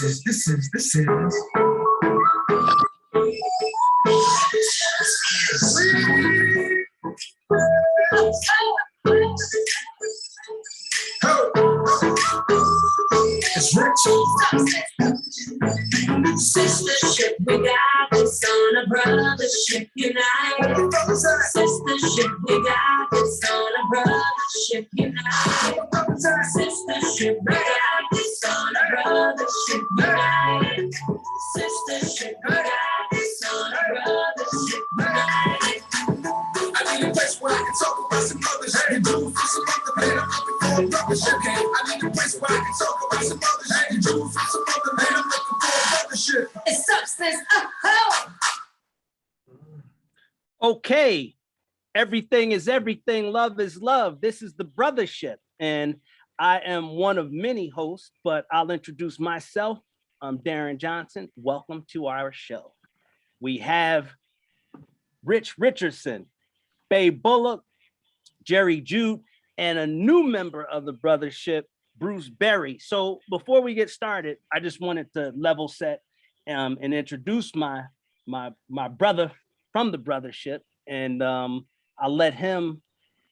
This is. It's rich. Sistahship, we got this on a brothership unite. Sistahship, we got this on a brothership unite. Sistahship, we got this on a brothership unite. Sistahship, we got this on a brothership unite. I need a place where I can talk about some other shit. You do for some other man, I'm looking for a brothership. I need a place where I can talk about some other shit. You do for some other man, I'm looking for a brothership. It's substance. Okay, everything is everything. Love is love. This is the Brothaship, and I am one of many hosts, but I'll introduce myself. I'm Darren Johnson. Welcome to our show. We have Rich Richardson, Bay Bullock, Jerry Jude, and a new member of the Brothaship, Bruce Berry. So before we get started, I just wanted to level set and introduce my brother from the Brothaship, and I'll let him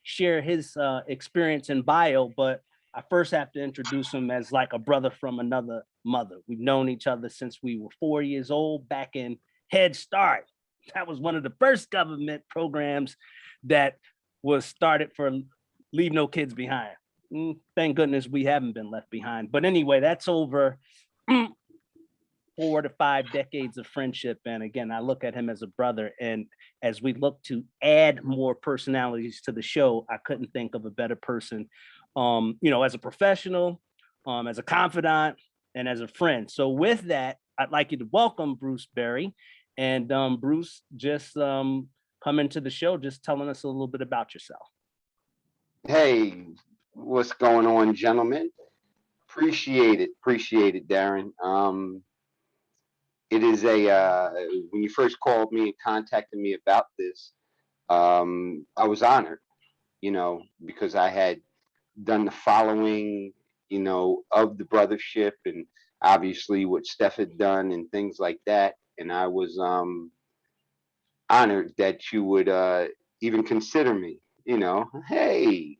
share his experience in bio, but I first have to introduce him as like a brother from another mother. We've known each other since we were 4 years old, back in Head Start. That was one of the first government programs that was started for Leave No Kids Behind. Thank goodness we haven't been left behind. But anyway, that's over 4 to 5 decades of friendship. And again, I look at him as a brother. And as we look to add more personalities to the show, I couldn't think of a better person, as a professional, as a confidant, and as a friend. So with that, I'd like you to welcome Bruce Berry. And Bruce, just come into the show, just telling us a little bit about yourself. Hey, what's going on, gentlemen? Appreciate it, Darren. It is when you first called me and contacted me about this, I was honored, because I had done the following, of the Brothaship, and obviously what Steph had done and things like that. And I was honored that you would even consider me, hey.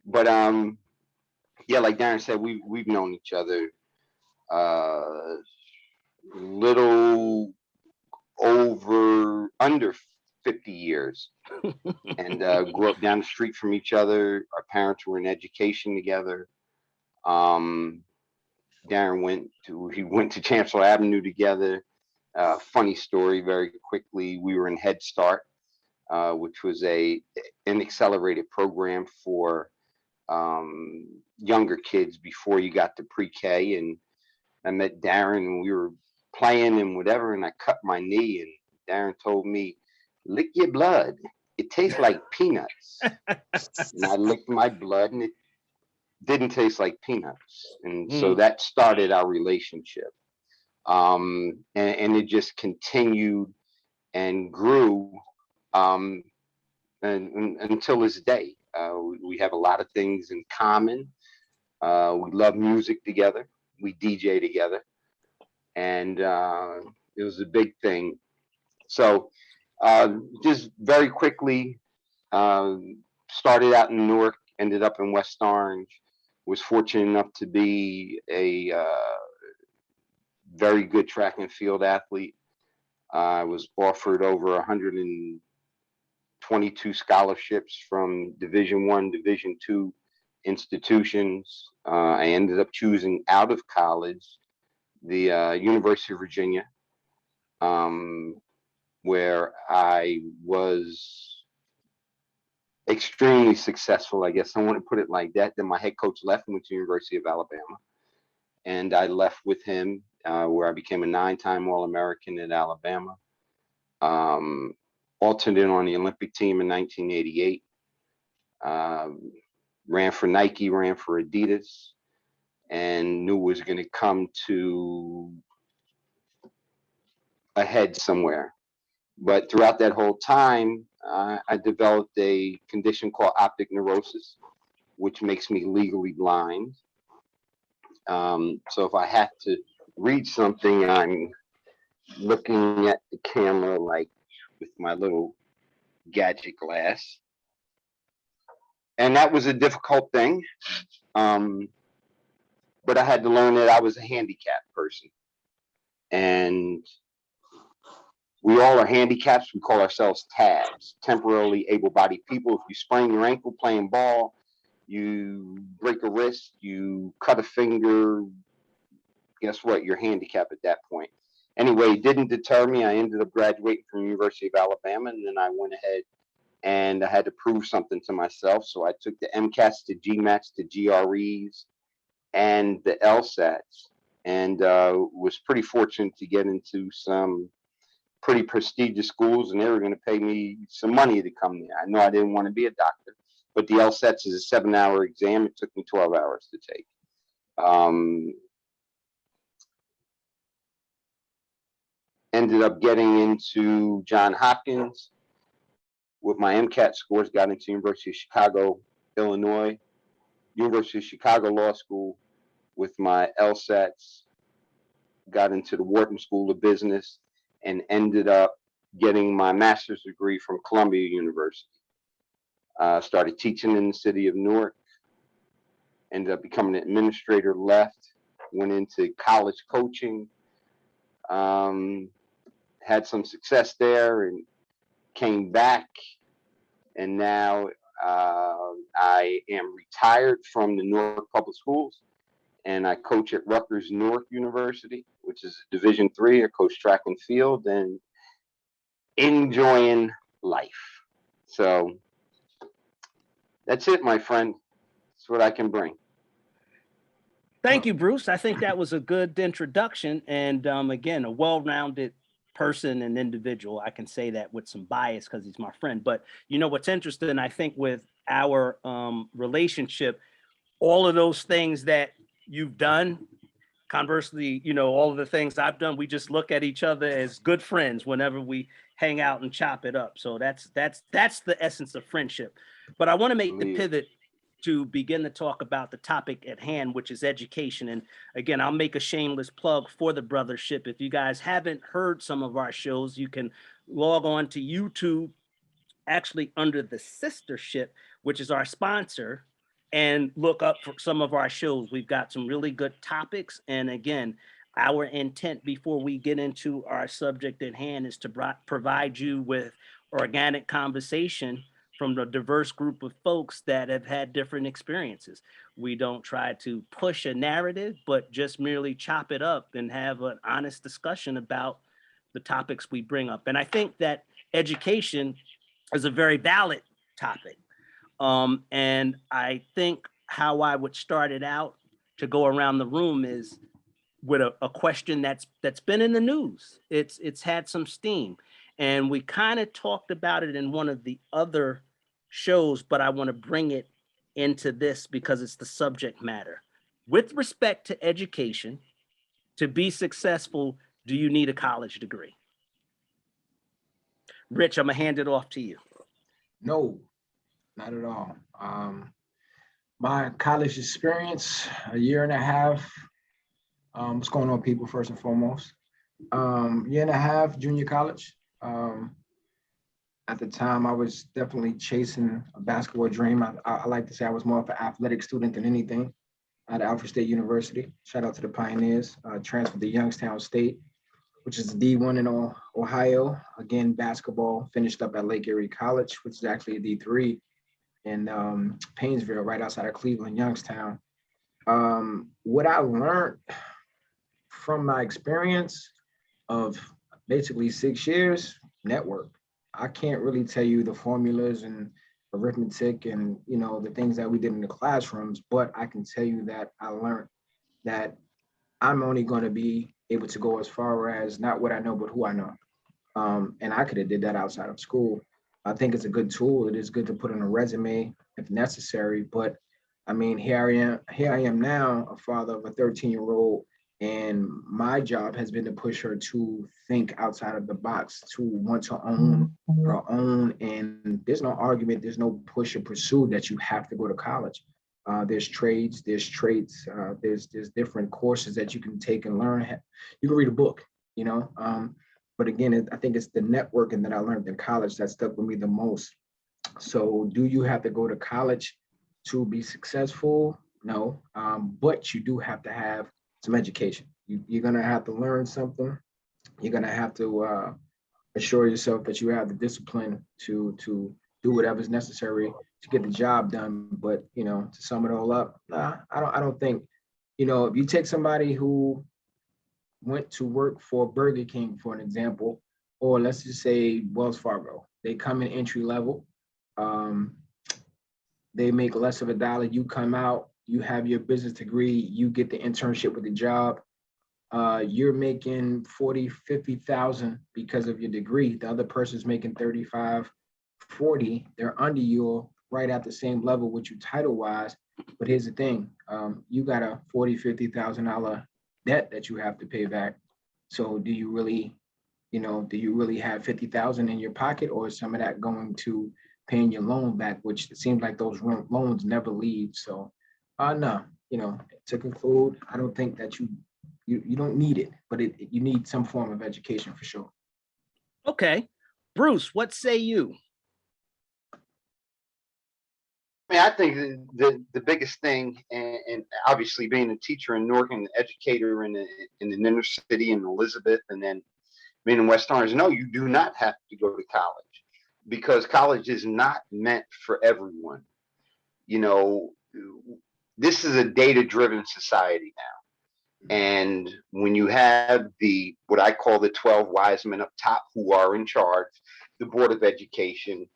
But yeah, like Darren said, we've known each other little over under 50 years, and grew up down the street from each other. Our parents were in education together. Darren went to Chancellor Avenue together. Funny story, very quickly. We were in Head Start, which was an accelerated program for younger kids before you got to pre-K. And I met Darren, and we were playing and whatever, and I cut my knee, and Darren told me, "Lick your blood. It tastes like peanuts." And I licked my blood, and it didn't taste like peanuts. And so that started our relationship. And it just continued and grew and until this day. We have a lot of things in common. We love music together. We DJ together. And it was a big thing. So just very quickly, started out in Newark, ended up in West Orange, was fortunate enough to be a very good track and field athlete. I was offered over 122 scholarships from Division I, Division II institutions. I ended up choosing out of college the University of Virginia, where I was extremely successful, I guess I want to put it like that. Then my head coach left and went to the University of Alabama, and I left with him, where I became a 9-time All-American at Alabama. Alternate on the Olympic team in 1988. Ran for Nike, ran for Adidas, and knew was going to come to a head somewhere. But throughout that whole time, I developed a condition called optic neurosis, which makes me legally blind. So if I have to read something, I'm looking at the camera like with my little gadget glass. And that was a difficult thing. Um, but I had to learn that I was a handicapped person. And we all are handicaps. We call ourselves TABs, temporarily able-bodied people. If you sprain your ankle playing ball, you break a wrist, you cut a finger, guess what? You're handicapped at that point. Anyway, it didn't deter me. I ended up graduating from the University of Alabama, and then I went ahead and I had to prove something to myself. So I took the MCATs to GMATs to GREs and the LSATs, and was pretty fortunate to get into some pretty prestigious schools, and they were going to pay me some money to come there. I know I didn't want to be a doctor, but the LSATs is a 7-hour exam. It took me 12 hours to take. Ended up getting into Johns Hopkins with my MCAT scores, got into University of Chicago, Illinois, University of Chicago Law School with my LSATs, got into the Wharton School of Business, and ended up getting my master's degree from Columbia University. Started teaching in the city of Newark, ended up becoming an administrator, left, went into college coaching, had some success there, and came back. And now I am retired from the Newark Public Schools, and I coach at Rutgers Newark University, which is Division III. I coach track and field and enjoying life. So that's it, my friend. That's what I can bring. Thank you, Bruce. I think that was a good introduction, and again, a well-rounded person and individual. I can say that with some bias because he's my friend. But you know what's interesting, I think, with our relationship, all of those things that you've done, conversely, you know, all of the things I've done, we just look at each other as good friends whenever we hang out and chop it up. So that's the essence of friendship. But I want to make the pivot to begin to talk about the topic at hand, which is education. And again, I'll make a shameless plug for the Brothaship. If you guys haven't heard some of our shows, you can log on to YouTube, actually under the Sistahship, which is our sponsor, and look up for some of our shows. We've got some really good topics. And again, our intent before we get into our subject at hand is to provide you with organic conversation from a diverse group of folks that have had different experiences. We don't try to push a narrative, but just merely chop it up and have an honest discussion about the topics we bring up. And I think that education is a very valid topic. And I think how I would start it out to go around the room is with a question that's been in the news. It's had some steam, and we kind of talked about it in one of the other shows, but I want to bring it into this because it's the subject matter. With respect to education, to be successful, do you need a college degree? Rich, I'm gonna hand it off to you. No, not at all. My college experience, a year and a half. What's going on, people, first and foremost? Year and a half, junior college. At the time, I was definitely chasing a basketball dream. I like to say I was more of an athletic student than anything at Alfred State University. Shout out to the Pioneers. Transferred to Youngstown State, which is the D1 in Ohio. Again, basketball. Finished up at Lake Erie College, which is actually a D3 in Painesville, right outside of Cleveland, Youngstown. What I learned from my experience of basically 6 years, network. I can't really tell you the formulas and arithmetic and, you know, the things that we did in the classrooms, but I can tell you that I learned that I'm only going to be able to go as far as not what I know, but who I know. And I could have did that outside of school. I think it's a good tool. It is good to put on a resume if necessary, but I mean, here I am now, a father of a 13-year-old, and my job has been to push her to think outside of the box, to want to own her own. And there's no argument, there's no push or pursue that you have to go to college. There's trades, there's traits, there's different courses that you can take and learn. You can read a book, you know. But again, I think it's the networking that I learned in college that stuck with me the most. So do you have to go to college to be successful? No, but you do have to have some education. You're gonna have to learn something. You're gonna have to assure yourself that you have the discipline to do whatever's necessary to get the job done. But you know, to sum it all up, I don't think, you know, if you take somebody who went to work for Burger King, for an example, or let's just say Wells Fargo, they come in entry level, they make less of a dollar. You come out, you have your business degree, you get the internship with the job. You're making 40, 50,000 because of your degree. The other person's making 35, 40. They're under you, right at the same level with you title wise. But here's the thing, you got a $40,000, $50,000 debt that you have to pay back. So do you really, you know, do you really have 50,000 in your pocket, or is some of that going to paying your loan back, which it seems like those loans never leave. So no, you know, to conclude, I don't think that you don't need it, but you need some form of education for sure. Okay. Bruce, what say you? I mean, I think the biggest thing, and obviously being a teacher in Newark and an educator in the inner city in Elizabeth, and then being in West Orange, no, you do not have to go to college, because college is not meant for everyone. You know, this is a data-driven society now. And when you have what I call the 12 wise men up top who are in charge, the Board of Education,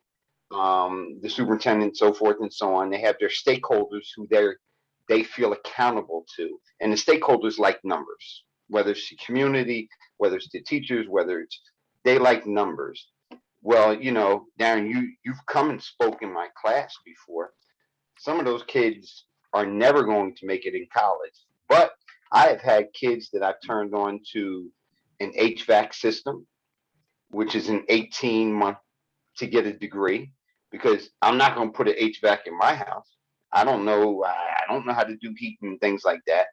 the superintendent, so forth and so on, they have their stakeholders who they feel accountable to. And the stakeholders like numbers, whether it's the community, whether it's the teachers, they like numbers. Well, you know, Darren, you've come and spoke in my class before. Some of those kids are never going to make it in college, but I have had kids that I've turned on to an HVAC system, which is an 18-month to get a degree, because I'm not going to put an HVAC in my house. I don't know how to do heat and things like that.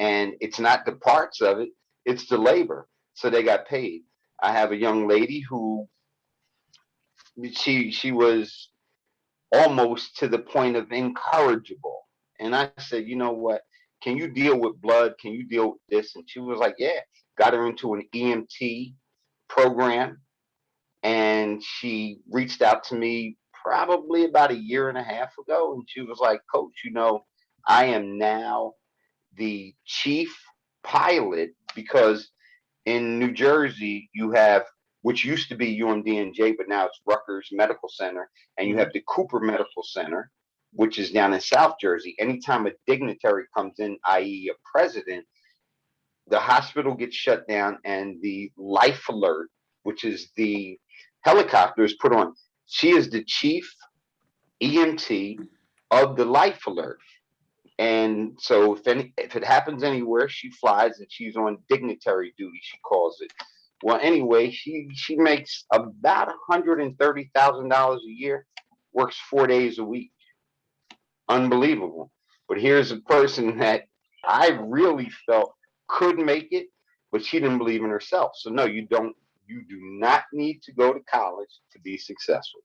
And it's not the parts of it, it's the labor. So they got paid. I have a young lady who she was almost to the point of incorrigible. And I said, you know what? Can you deal with blood? Can you deal with this? And she was like, yeah. Got her into an EMT program. And she reached out to me probably about a year and a half ago. And she was like, Coach, you know, I am now the chief pilot, because in New Jersey, you have, which used to be UMDNJ, but now it's Rutgers Medical Center. And you have the Cooper Medical Center, which is down in South Jersey. Anytime a dignitary comes in, i.e. a president, the hospital gets shut down and the life alert, which is the helicopter, is put on. She is the chief EMT of the life alert. And so if it happens anywhere, she flies, and she's on dignitary duty, she calls it. Well, anyway, she makes about $130,000 a year, works 4 days a week. Unbelievable. But here's a person that I really felt could make it, but she didn't believe in herself. So no, you do not need to go to college to be successful.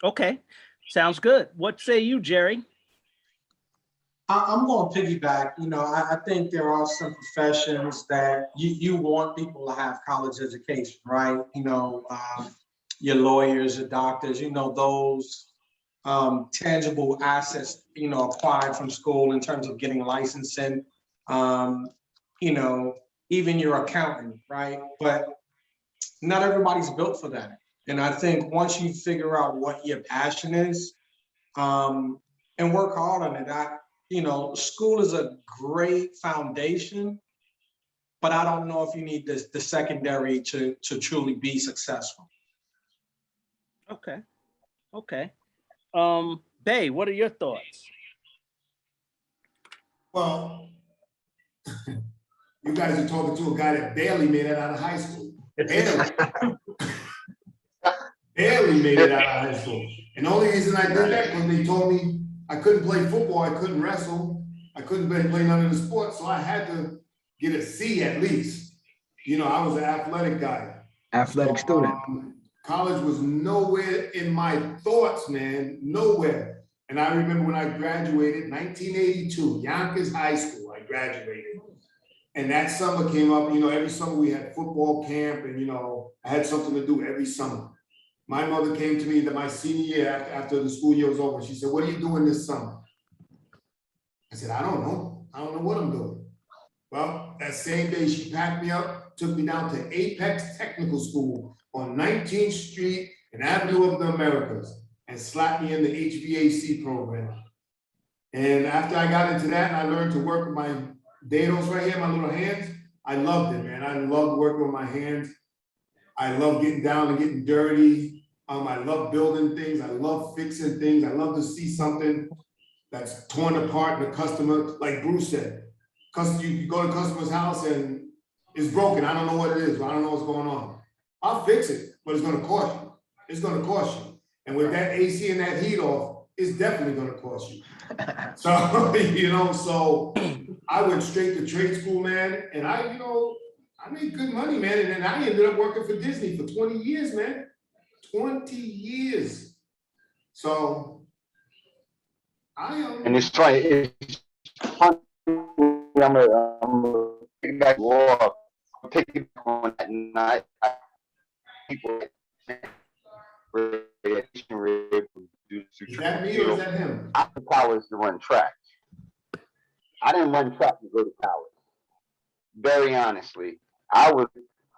Okay, sounds good. What say you, Jerry? I'm going to piggyback. You know, I think there are some professions that you want people to have college education, right? You know, your lawyers, your doctors, you know, those tangible assets, you know, acquired from school in terms of getting licensing, you know, even your accountant, right? But not everybody's built for that. And I think once you figure out what your passion is, and work hard on it, you know, school is a great foundation, but I don't know if you need the secondary to truly be successful. Okay. Okay. Bay, what are your thoughts? Well, you guys are talking to a guy that barely made it out of high school. Barely. Barely made it out of high school. And the only reason I did that because they told me I couldn't play football, I couldn't wrestle, I couldn't play none of the sports, so I had to get a C at least. You know, I was an athletic guy. Athletic So, student. College was nowhere in my thoughts, man, nowhere. And I remember when I graduated, 1982, Yonkers High School, I graduated. And that summer came up, you know, every summer we had football camp and, you know, I had something to do every summer. My mother came to me my senior year after the school year was over. She said, "What are you doing this summer?" I said, I don't know. I don't know what I'm doing. Well, that same day she packed me up, took me down to Apex Technical School on 19th Street and Avenue of the Americas and slapped me in the HVAC program. And after I got into that and I learned to work with my dados right here, my little hands, I loved it, man. I loved working with my hands. I love getting down and getting dirty. I love building things. I love fixing things. I love to see something that's torn apart in the customer, like Bruce said. Cause you go to customer's house and it's broken. I don't know what it is. I don't know what's going on. I'll fix it, but it's gonna cost you. It's gonna cost you. And with that AC and that heat off, it's definitely gonna cost you. So, you know, so I went straight to trade school, man. And I made good money, man. And then I ended up working for Disney for 20 years, man. 20 years. So I am. And it's funny. It's funny. I'm a pick back off. I'm picking on that night. People radiation rate Is that me or is that him? I had powers to run track. I didn't run track to go to college. Very honestly,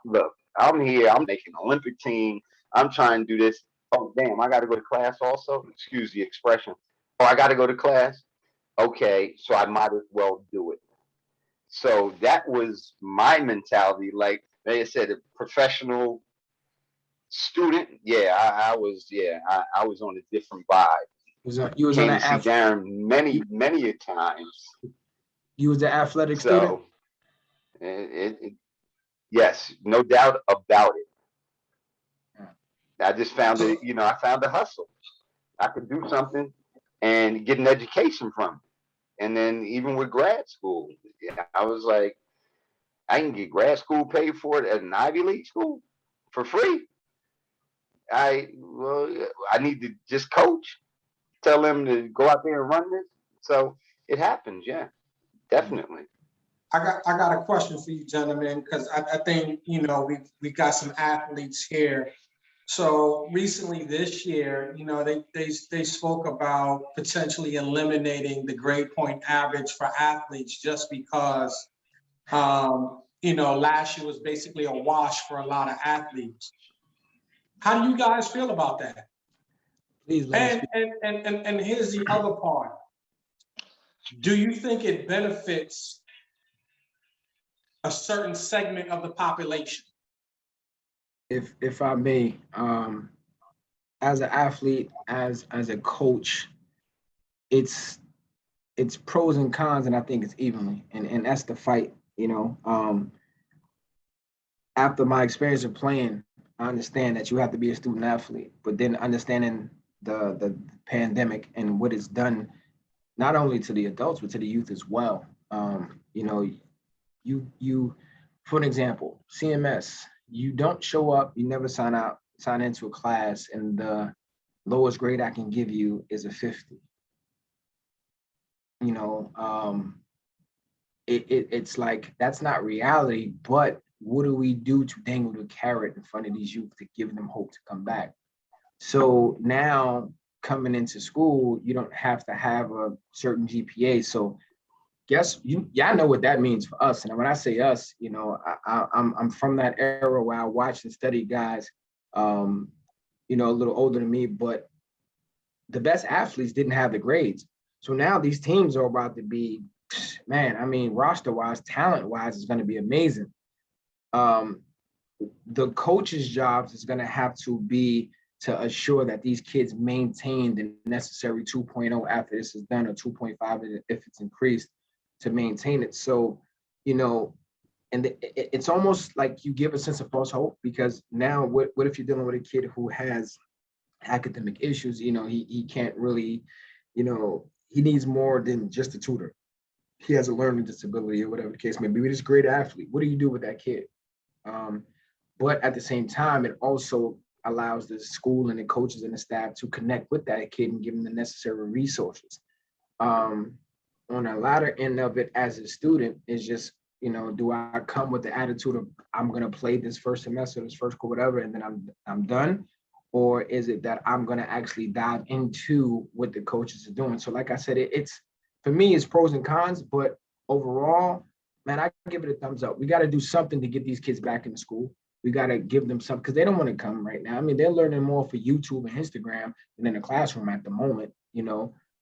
look, I'm here, I'm making Olympic team, I'm trying to do this. Oh, damn, I got to go to class also? Excuse the expression. Oh, I got to go to class? Okay, so I might as well do it. So that was my mentality. Like I said, a professional student, yeah, I was on a different vibe. You was Came on to see Darren many a times. You was the athletic student? So, yes, no doubt about it. I just found it, I found a hustle. I could do something and get an education from it. And then even with grad school, I was like, I can get grad school paid for it at an Ivy League school for free. I need to just coach, tell them to go out there and run this. So it happens, yeah, definitely. I got a question for you, gentlemen, because I think we got some athletes here. So recently this year, they spoke about potentially eliminating the grade point average for athletes just because last year was basically a wash for a lot of athletes. How do you guys feel about that? Please let me and here's the other part. Do you think it benefits a certain segment of the population? If I may, as an athlete, as a coach, it's pros and cons, and I think it's evenly, and that's the fight. After my experience of playing, I understand that you have to be a student athlete, but then understanding the pandemic and what it's done, not only to the adults but to the youth as well. You, for an example, CMS. You don't show up, you never sign into a class, and the lowest grade I can give you is a 50. It's like, that's not reality, but what do we do to dangle the carrot in front of these youth to give them hope to come back? So now coming into school, you don't have to have a certain GPA. So y'all know what that means for us. And when I say us, I'm from that era where I watched and studied guys, a little older than me, but the best athletes didn't have the grades. So now these teams are about to be, man, I mean, roster-wise, talent-wise, it's going to be amazing. The coach's jobs is going to have to be to assure that these kids maintain the necessary 2.0 after this is done, or 2.5 if it's increased, to maintain it. So, and it's almost like you give a sense of false hope, because now what if you're dealing with a kid who has academic issues, he can't really, he needs more than just a tutor. He has a learning disability or whatever the case may be. But he's a great athlete. What do you do with that kid? Um, but at the same time, it also allows the school and the coaches and the staff to connect with that kid and give them the necessary resources. Um, on the latter end of it, as a student, is just, do I come with the attitude of I'm gonna play this first semester, this first school, whatever, and then I'm done? Or is it that I'm gonna actually dive into what the coaches are doing? So like I said, it's for me, it's pros and cons, but overall, man, I give it a thumbs up. We got to do something to get these kids back into school. We got to give them something because they don't want to come right now. I mean, they're learning more for YouTube and Instagram than in the classroom at the moment.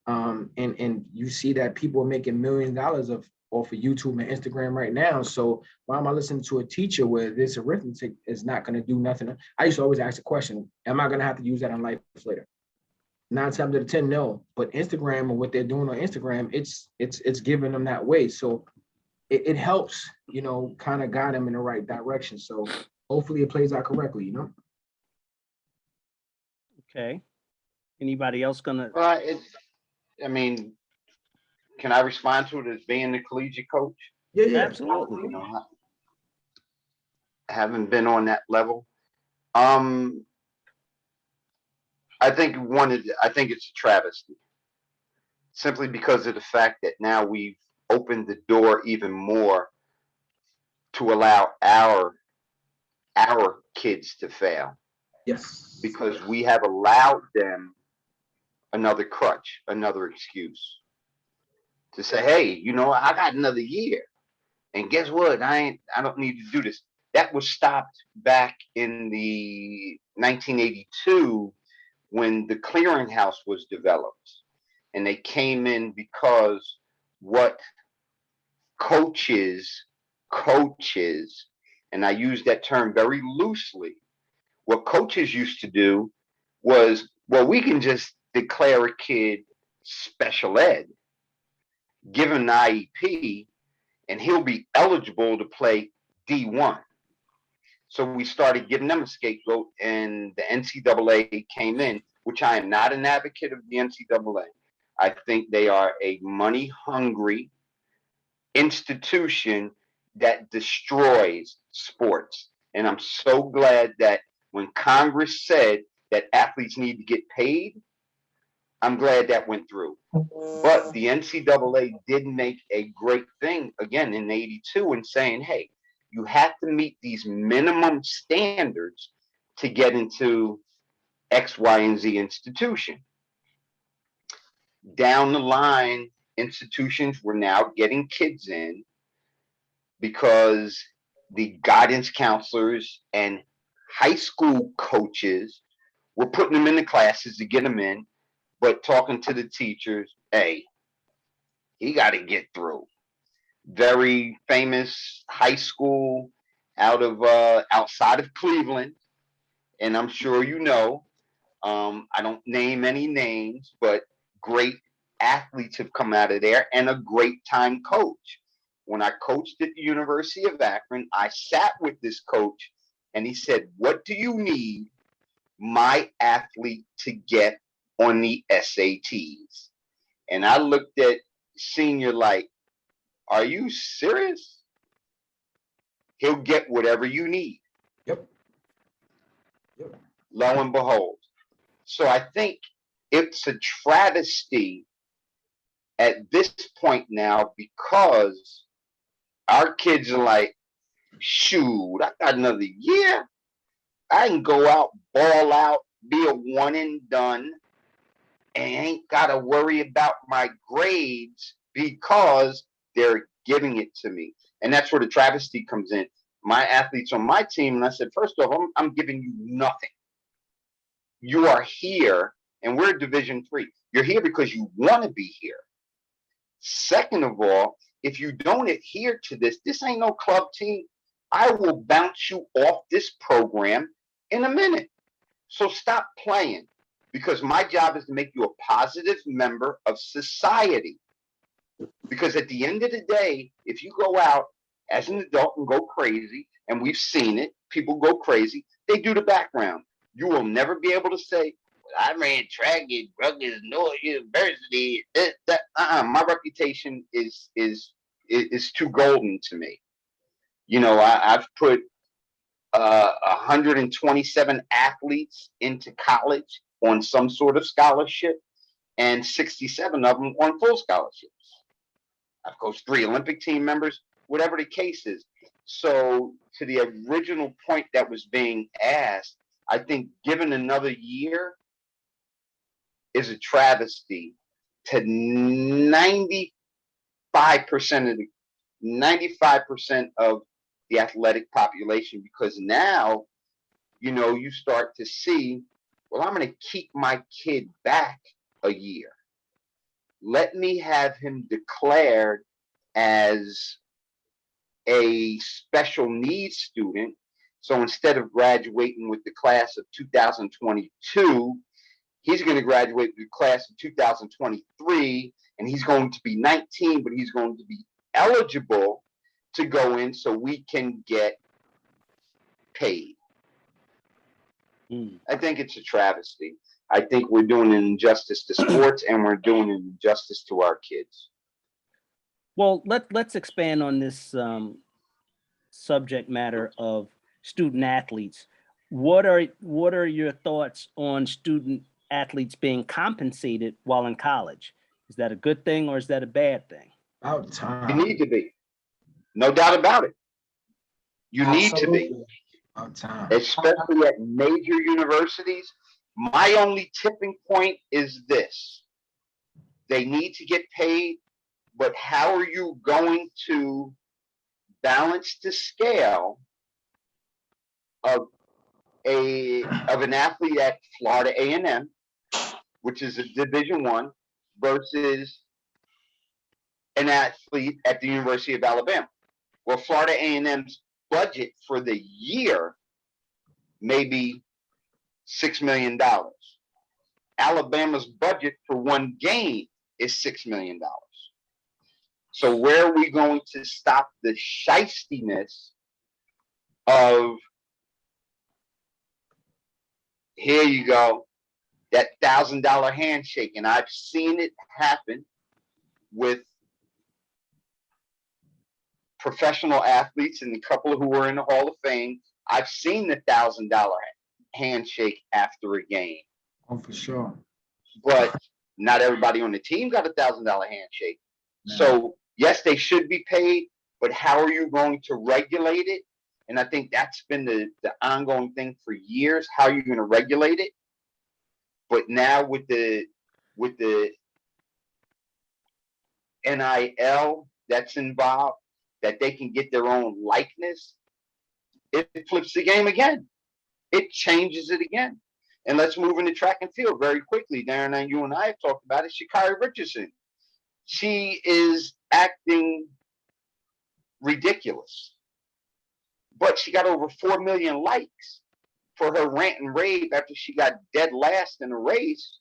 And you see that people are making millions of dollars off of YouTube and Instagram right now. So why am I listening to a teacher where this arithmetic is not going to do nothing? I used to always ask the question, am I going to have to use that in life later? 9 times out of 10, no. But Instagram and what they're doing on Instagram, it's giving them that way. So it helps, kind of guide them in the right direction. So hopefully it plays out correctly. Okay. Anybody else gonna? I mean, can I respond to it as being the collegiate coach? Yeah. Absolutely. Haven't been on that level. I think it's a travesty, simply because of the fact that now we've opened the door even more to allow our kids to fail. Yes. Because we have allowed them another crutch, another excuse to say, hey, I got another year. And guess what? I don't need to do this. That was stopped back in the 1982 when the clearinghouse was developed. And they came in because what coaches, and I use that term very loosely, what coaches used to do was, well, we can just declare a kid special ed, give him an IEP, and he'll be eligible to play D1. So we started giving them a scapegoat, and the NCAA came in, which I am not an advocate of the NCAA. I think they are a money-hungry institution that destroys sports. And I'm so glad that when Congress said that athletes need to get paid, I'm glad that went through. But the NCAA did make a great thing, again, in 82 in saying, hey, you have to meet these minimum standards to get into X, Y, and Z institution. Down the line, institutions were now getting kids in because the guidance counselors and high school coaches were putting them in the classes to get them in, but talking to the teachers, hey, he got to get through. Very famous high school outside of Cleveland, and I'm sure I don't name any names, but great athletes have come out of there and a great time coach. When I coached at the University of Akron, I sat with this coach and he said, what do you need my athlete to get on the SATs? And I looked at senior like, are you serious? He'll get whatever you need. Yep. Lo and behold. So I think it's a travesty at this point now because our kids are like, shoot, I got another year. I can go out, ball out, be a one and done, and ain't got to worry about my grades because they're giving it to me. And that's where the travesty comes in. My athletes on my team, and I said, first off, I'm giving you nothing. You are here, and we're Division III. You're here because you want to be here. Second of all, if you don't adhere to this ain't no club team. I will bounce you off this program in a minute. So stop playing, because my job is to make you a positive member of society. Because at the end of the day, if you go out as an adult and go crazy, and we've seen it, people go crazy, they do the background. You will never be able to say, I ran track at Rutgers North University. My reputation is too golden to me. You know, I've put 127 athletes into college on some sort of scholarship, and 67 of them on full scholarships. I've coached 3 Olympic team members, whatever the case is. So, to the original point that was being asked, I think given another year is a travesty to 95% of the 95% of the athletic population, because now, you know, you start to see, well, I'm going to keep my kid back a year. Let me have him declared as a special needs student. So instead of graduating with the class of 2022, he's going to graduate with the class of 2023, and he's going to be 19, but he's going to be eligible to go in so we can get paid. I think it's a travesty. I think we're doing an injustice to sports, and we're doing an injustice to our kids. Well, let's expand on this subject matter of student athletes. What are your thoughts on student athletes being compensated while in college? Is that a good thing or is that a bad thing? About time. You need to be, no doubt about it. You need to be, About time. especially at major universities. My only tipping point is this: they need to get paid, but how are you going to balance the scale of an athlete at Florida A&M, which is a Division I, versus an athlete at the University of Alabama? Well, Florida A&M's budget for the year may be $6 million. Alabama's budget for one game is $6 million. So where are we going to stop the shystiness of, here you go, that $1,000 handshake? And I've seen it happen with professional athletes and a couple who were in the Hall of Fame. I've seen the $1,000 handshake after a game. Oh, for sure. But not everybody on the team got a $1,000 handshake. No. So yes, they should be paid, but how are you going to regulate it? And I think that's been the ongoing thing for years. How are you going to regulate it? But now with the NIL that's involved, that they can get their own likeness, it flips the game again. It changes it again. And let's move into track and field very quickly. Darren, and you and I have talked about it. Sha'Carri Richardson. She is acting ridiculous. But she got over 4 million likes for her rant and rave after she got dead last in the race.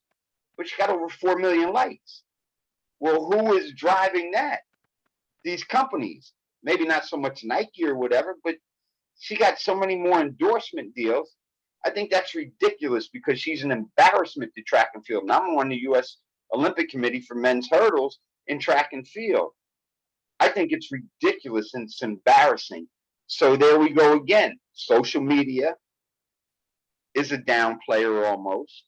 But she got over 4 million likes. Well, who is driving that? These companies. Maybe not so much Nike or whatever, but she got so many more endorsement deals. I think that's ridiculous because she's an embarrassment to track and field. And I'm on the U.S. Olympic Committee for men's hurdles in track and field. I think it's ridiculous and it's embarrassing. So there we go again. Social media is a down player almost.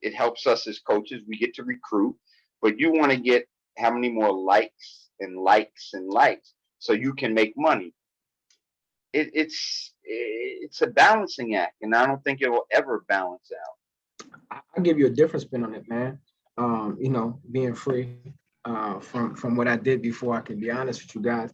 It helps us as coaches. We get to recruit, but you want to get how many more likes and likes and likes so you can make money. It's a balancing act, and I don't think it will ever balance out. I'll give you a different spin on it, man. You know, being free from what I did before, I can be honest with you guys.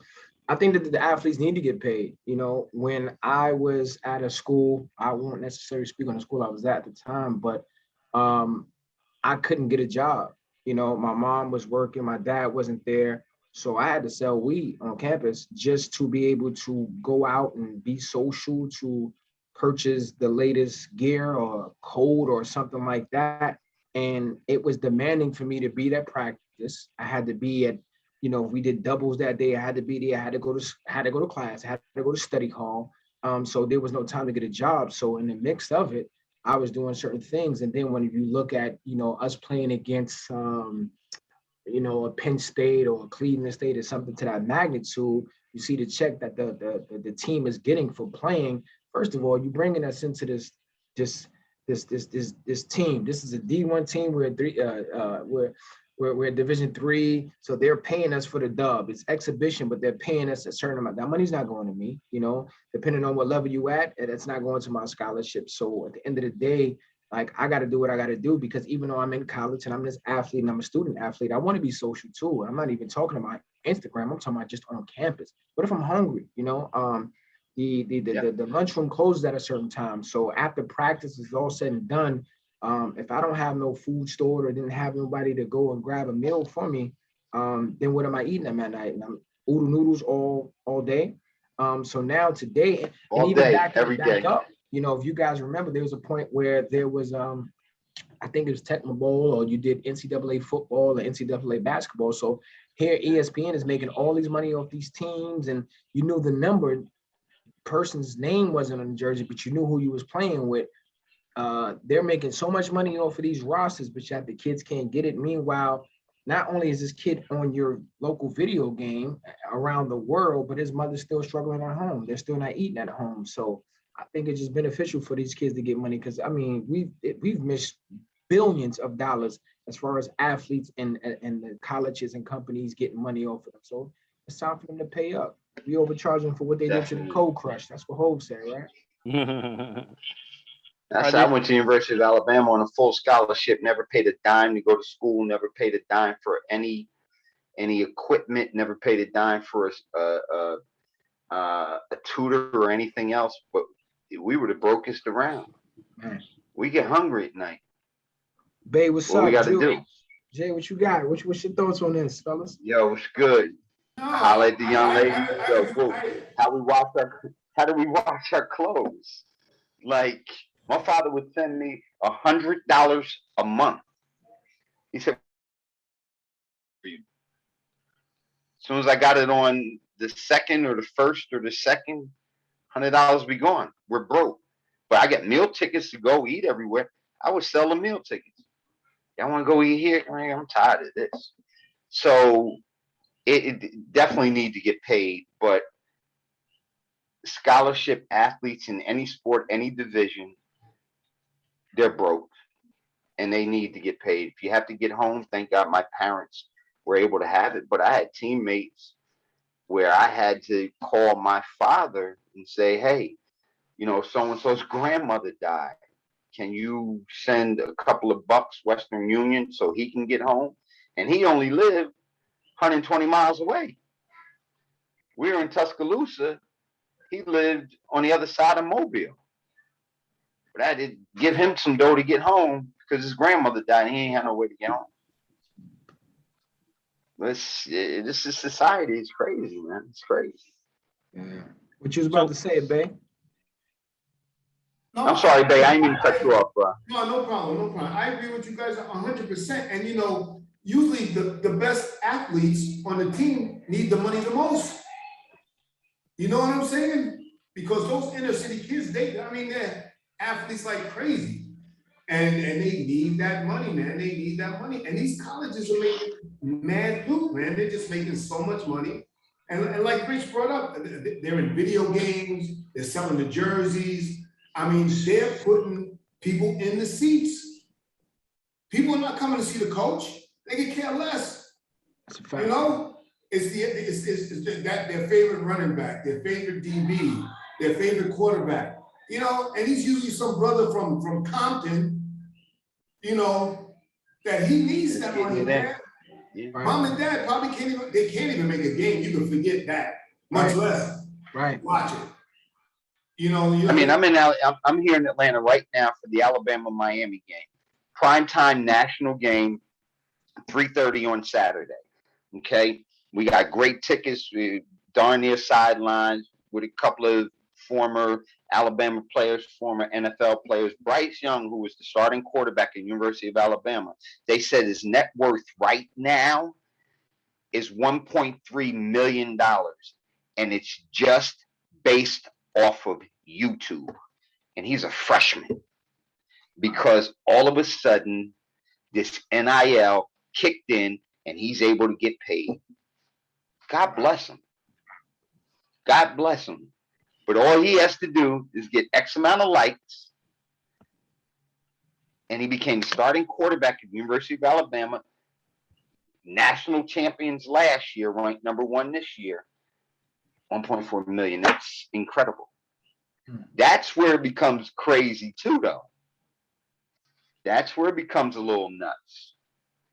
I think that the athletes need to get paid. You know, when I was at a school, I won't necessarily speak on the school I was at the time, but I couldn't get a job. You know, my mom was working, my dad wasn't there. So I had to sell weed on campus just to be able to go out and be social, to purchase the latest gear or code or something like that. And it was demanding for me to be at practice. I had to be at, you know, if we did doubles that day, I had to be there. I had to go to class. I had to go to study hall. So there was no time to get a job. So in the mix of it, I was doing certain things. And then when you look at, us playing against, a Penn State or a Cleveland State or something to that magnitude, you see the check that the team is getting for playing. First of all, you bringing us into this team. This is a D1 team. We're Division III, so they're paying us for the dub. It's exhibition, but they're paying us a certain amount. That money's not going to me, depending on what level you at, and it's not going to my scholarship. So at the end of the day, like, I got to do what I got to do, because even though I'm in college and I'm this athlete and I'm a student athlete, I want to be social too. I'm not even talking about Instagram. I'm talking about just on campus. What if I'm hungry? The lunchroom closes at a certain time. So after practice is all said and done, if I don't have no food stored or didn't have nobody to go and grab a meal for me, then what am I eating at night? And I'm oodle noodles all day. So now today, and All even day, back every day. up, if you guys remember, there was a point where there was, I think it was Tecmo Bowl, or you did NCAA football or NCAA basketball. So here ESPN is making all these money off these teams, and you knew the number, person's name wasn't on the jersey, but you knew who you was playing with. They're making so much money off of these rosters, but yet the kids can't get it. Meanwhile, not only is this kid on your local video game around the world, but his mother's still struggling at home. They're still not eating at home. So I think it's just beneficial for these kids to get money, because we've missed billions of dollars as far as athletes and the colleges and companies getting money off of them. So it's time for them to pay up. We overcharge them for what they did to the Cold Crush. That's what Hov said, right? I went to the University of Alabama on a full scholarship, never paid a dime to go to school, never paid a dime for any equipment, never paid a dime for a tutor or anything else. But we were the brokest around. Man. We get hungry at night. Babe, what's what up? We got to do? Jay, what you got? What's your thoughts on this, fellas? Yo, it's good. Holla at the young ladies. How do we wash our clothes? Like, my father would send me $100 a month. He said, as soon as I got it on the second or the first or the second, $100 be gone. We're broke. But I get meal tickets to go eat everywhere. I would sell the meal tickets. Y'all want to go eat here? I'm tired of this. So it definitely need to get paid. But scholarship athletes in any sport, any division, they're broke and they need to get paid. If you have to get home, thank God my parents were able to have it. But I had teammates where I had to call my father and say, hey, so-and-so's grandmother died. Can you send a couple of bucks Western Union so he can get home? And he only lived 120 miles away. We were in Tuscaloosa. He lived on the other side of Mobile. But I had to give him some dough to get home because his grandmother died and he ain't had no way to get home. This is society. It's crazy, man. It's crazy. Yeah. What you was about to say, babe? No, I'm sorry, babe. I didn't mean to cut you off, bro. No problem. I agree with you guys 100%. And usually the best athletes on the team need the money the most. You know what I'm saying? Because those inner city kids, they're athletes like crazy. And they need that money, man. They need that money. And these colleges are making mad loot, man. They're just making so much money. And like Rich brought up, they're in video games, they're selling the jerseys. They're putting people in the seats. People are not coming to see the coach. They could care less. That's a fact. It's that their favorite running back, their favorite DB, their favorite quarterback. And he's usually some brother from Compton, that he needs that money, man. Yeah. Mom and dad probably can't even make a game. You can forget that, much less watch it. I'm here in Atlanta right now for the Alabama-Miami game. Primetime national game, 3:30 on Saturday. Okay. We got great tickets, darn near sidelines with a couple of former Alabama players, former NFL players. Bryce Young, who was the starting quarterback at University of Alabama, they said his net worth right now is $1.3 million. And it's just based off of YouTube. And he's a freshman. because all of a sudden this NIL kicked in and he's able to get paid. God bless him. God bless him. But all he has to do is get X amount of likes. And he became starting quarterback at the University of Alabama, national champions last year, ranked #1 this year, 1.4 million. That's incredible. That's where it becomes crazy too, though. That's where it becomes a little nuts.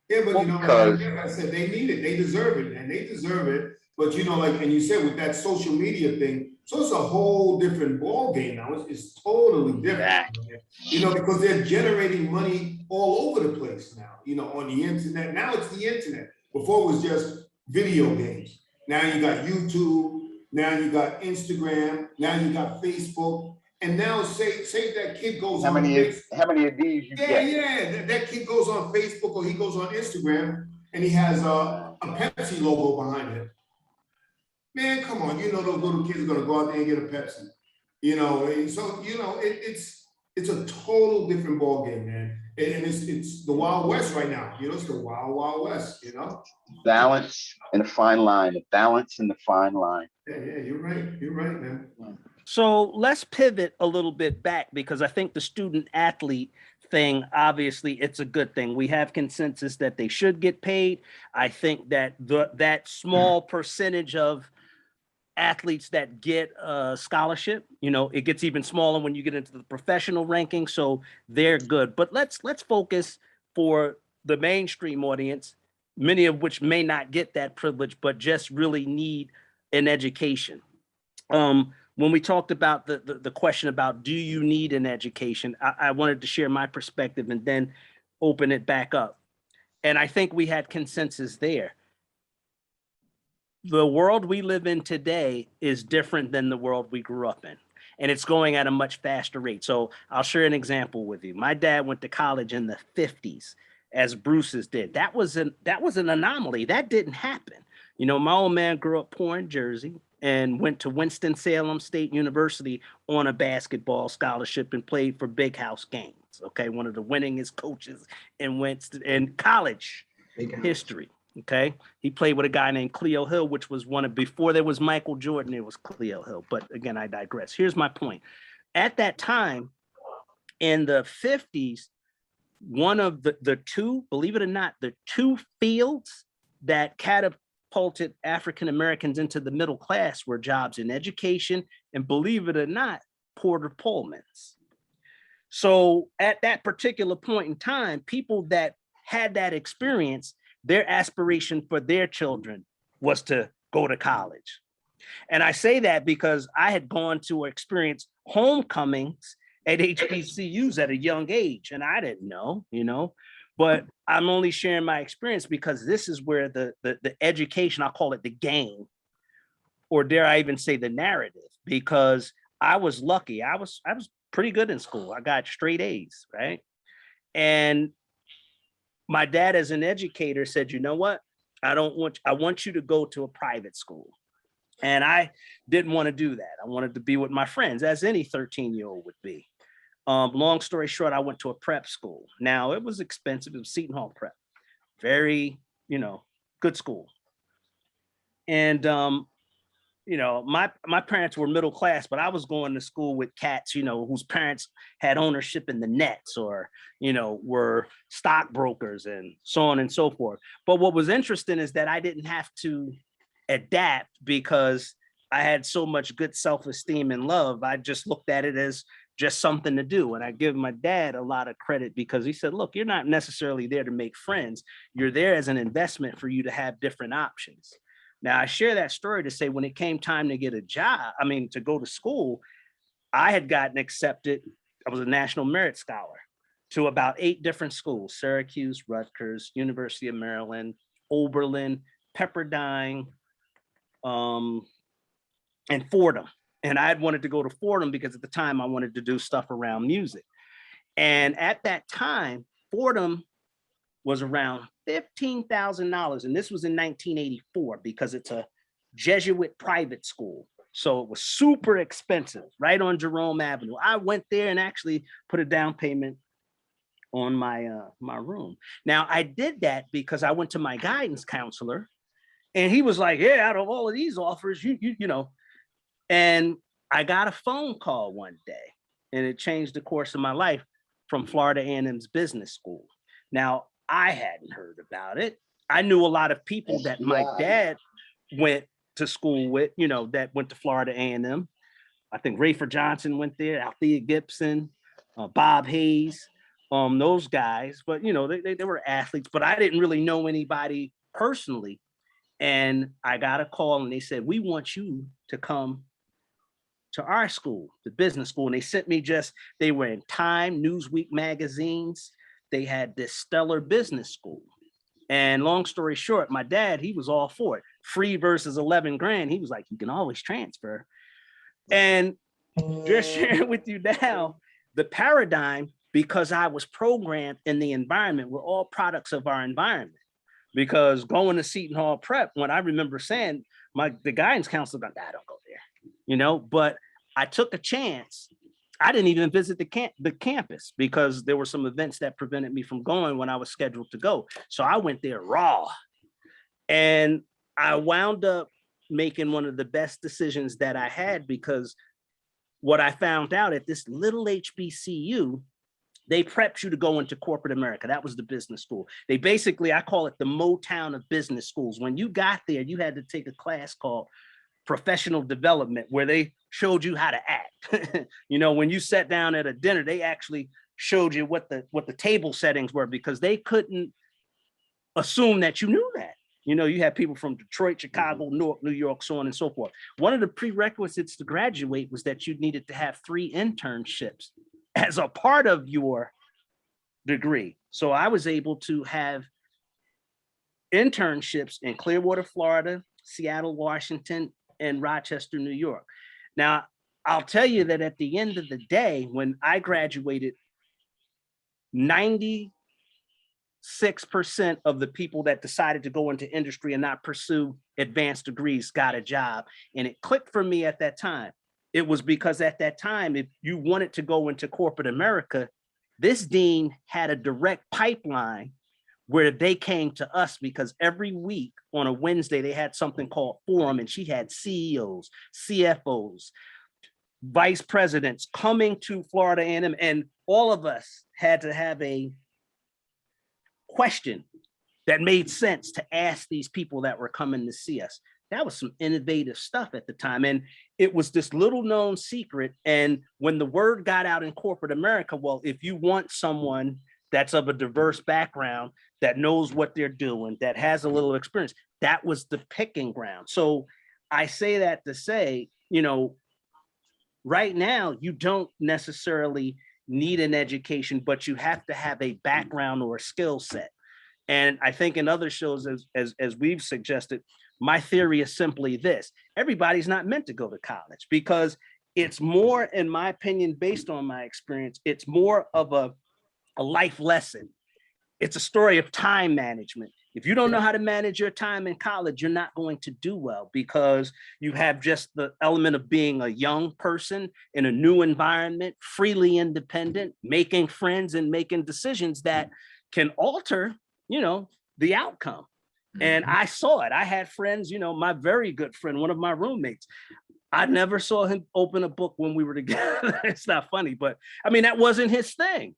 Yeah, but Because like I said, they need it. They deserve it, and they deserve it. But and you said with that social media thing, so it's a whole different ball game now. It's totally different. Because they're generating money all over the place now. On the internet. Now it's the internet. Before it was just video games. Now you got YouTube. Now you got Instagram. Now you got Facebook. And now say that kid goes how on many Facebook. of these you Yeah, get? that kid goes on Facebook or he goes on Instagram and he has a Pepsi logo behind him. Man, come on, those little kids are gonna go out there and get a Pepsi. And so it's a total different ball game, man. And it's the Wild West right now. It's the Wild West. Balance and a fine line. A balance and the fine line. Yeah, you're right. You're right, man. So let's pivot a little bit back, because I think the student athlete thing, obviously it's a good thing. We have consensus that they should get paid. I think that that small percentage of athletes that get a scholarship, it gets even smaller when you get into the professional ranking. So they're good. But let's focus for the mainstream audience, many of which may not get that privilege, but just really need an education. When we talked about the question about, do you need an education? I wanted to share my perspective and then open it back up. And I think we had consensus there. The world we live in today is different than the world we grew up in. And it's going at a much faster rate. So I'll share an example with you. My dad went to college in the 50s, as Bruce's did. That was an anomaly. That didn't happen. My old man grew up poor in Jersey and went to Winston-Salem State University on a basketball scholarship and played for Big House Gaines. Okay, one of the winningest coaches in college history. Okay, he played with a guy named Cleo Hill, which was before there was Michael Jordan, it was Cleo Hill. But again, I digress. Here's my point. At that time, in the 50s, one of the two, believe it or not, the two fields that catapulted African Americans into the middle class were jobs in education and, believe it or not, Porter Pullmans. So at that particular point in time, people that had that experience, their aspiration for their children was to go to college. And I say that because I had gone to experience homecomings at HBCUs at a young age, and I didn't know, but I'm only sharing my experience because this is where the education, I'll call it the game, or dare I even say the narrative, because I was lucky. I was pretty good in school. I got straight A's, right? And my dad, as an educator, said, you know what? I want you to go to a private school. And I didn't want to do that. I wanted to be with my friends, as any 13-year-old would be. Long story short, I went to a prep school. Now, it was expensive. It was Seton Hall Prep. Very, good school. And, my parents were middle class, but I was going to school with cats, whose parents had ownership in the Nets or, were stockbrokers and so on and so forth. But what was interesting is that I didn't have to adapt because I had so much good self-esteem and love. I just looked at it as just something to do. And I give my dad a lot of credit because he said, look, you're not necessarily there to make friends. You're there as an investment for you to have different options. Now, I share that story to say when it came time to get a job, to go to school, I had gotten accepted. I was a National Merit Scholar to about 8 different schools: Syracuse, Rutgers, University of Maryland, Oberlin, Pepperdine, and Fordham. And I had wanted to go to Fordham because at the time I wanted to do stuff around music. And at that time, Fordham was around $15,000. And this was in 1984 because it's a Jesuit private school. So it was super expensive, right on Jerome Avenue. I went there and actually put a down payment on my my room. Now I did that because I went to my guidance counselor, and he was like, "Yeah, out of all of these offers, you know." And I got a phone call one day, and it changed the course of my life, from Florida A&M's business school. Now I hadn't heard about it. I knew a lot of people that my SBI. dad went to school with, you know, that went to Florida A&M. I think Rayford Johnson went there, Althea Gibson, Bob Hayes, those guys. But you know, they were athletes, but I didn't really know anybody personally. And I got a call, and they said, "We want you to come to our school, the business school." And they sent me they were in Time, Newsweek magazines. They had this stellar business school. And long story short, my dad, he was all for it. Free versus 11 grand. He was like, "You can always transfer." And just sharing with you now, the paradigm, because I was programmed in the environment, we're all products of our environment. Because going to Seton Hall Prep, when I remember saying, the guidance counselor, like, "I don't go there," you know, but I took a chance. I didn't even visit the campus because there were some events that prevented me from going when I was scheduled to go. So I went there raw, and I wound up making one of the best decisions that I had, because what I found out at this little HBCU, they prepped you to go into corporate America. That was the business school. They basically, I call it the Motown of business schools. When you got there, you had to take a class called professional development, where they showed you how to act. You know, when you sat down at a dinner, they actually showed you what the table settings were, because they couldn't assume that you knew that. You know, you had people from Detroit, Chicago, New York, so on and so forth. One of the prerequisites to graduate was that you needed to have 3 internships as a part of your degree. So I was able to have internships in Clearwater, Florida, Seattle, Washington, and Rochester, New York. Now, I'll tell you that at the end of the day, when I graduated, 96% of the people that decided to go into industry and not pursue advanced degrees got a job. And it clicked for me at that time. It was because at that time, if you wanted to go into corporate America, this dean had a direct pipeline where they came to us, because every week on a Wednesday, they had something called Forum, and she had CEOs, CFOs, vice presidents coming to Florida A&M, and all of us had to have a question that made sense to ask these people that were coming to see us. That was some innovative stuff at the time. And it was this little known secret. And when the word got out in corporate America, well, if you want someone that's of a diverse background, that knows what they're doing, that has a little experience, that was the picking ground. So I say that to say, you know, right now, you don't necessarily need an education, but you have to have a background or a skill set. And I think in other shows, as we've suggested, my theory is simply this: everybody's not meant to go to college, because it's more, in my opinion, based on my experience, it's more of a life lesson. It's a story of time management. If you don't know how to manage your time in college, you're not going to do well, because you have just the element of being a young person in a new environment, freely independent, making friends and making decisions that can alter, you know, the outcome. And I saw it. I had friends, you know, my very good friend, one of my roommates, I never saw him open a book when we were together. It's not funny, but I mean, that wasn't his thing.